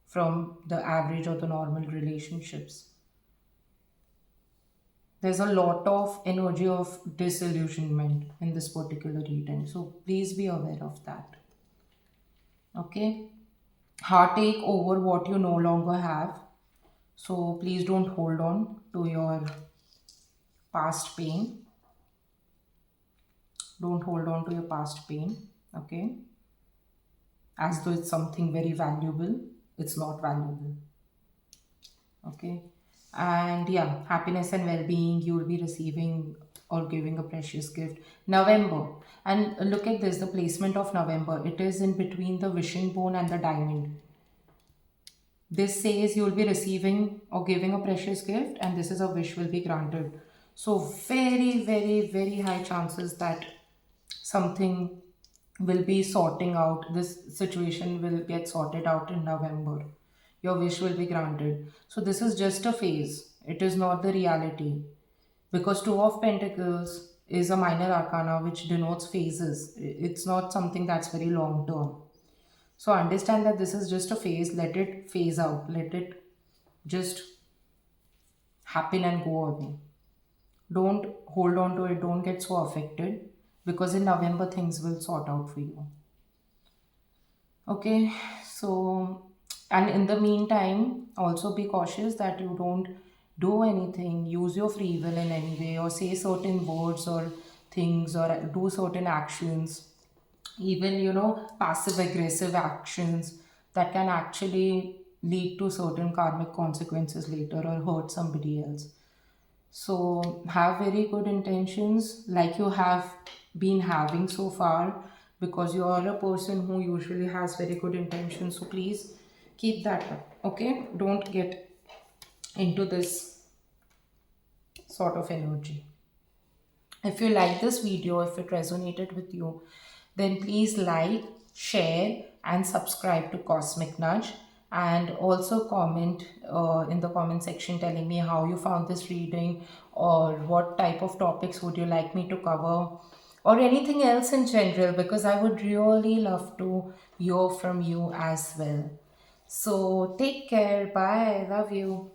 from the average or the normal relationships. There's a lot of energy of disillusionment in this particular reading, so please be aware of that. Okay, heartache over what you no longer have. So please don't hold on to your past pain. Don't hold on to your past pain. Okay, as though it's something very valuable. It's not valuable. Okay, and yeah, happiness and well-being, you will be receiving or giving a precious gift. November, and look at this, the placement of November. It is in between the wishing bone and the diamond. This says you'll be receiving or giving a precious gift, and this is a wish will be granted. So, very, very, very high chances that something will be sorting out. This situation will get sorted out in November. Your wish will be granted. So, this is just a phase, it is not the reality. Because Two of Pentacles is a minor arcana which denotes phases, it's not something that's very long term. So understand that this is just a phase, let it phase out, let it just happen and go away. Don't hold on to it, don't get so affected, because in November things will sort out for you. Okay, so and in the meantime, also be cautious that you don't do anything, use your free will in any way, or say certain words or things, or do certain actions, even passive aggressive actions that can actually lead to certain karmic consequences later or hurt somebody else. So have very good intentions like you have been having so far, because you are a person who usually has very good intentions. So please keep that up. Okay, don't get into this sort of energy. If you like this video, if it resonated with you, then please like, share, and subscribe to Cosmic Nudge. And also comment in the comment section telling me how you found this reading, or what type of topics would you like me to cover, or anything else in general, because I would really love to hear from you as well. So take care. Bye. Love you.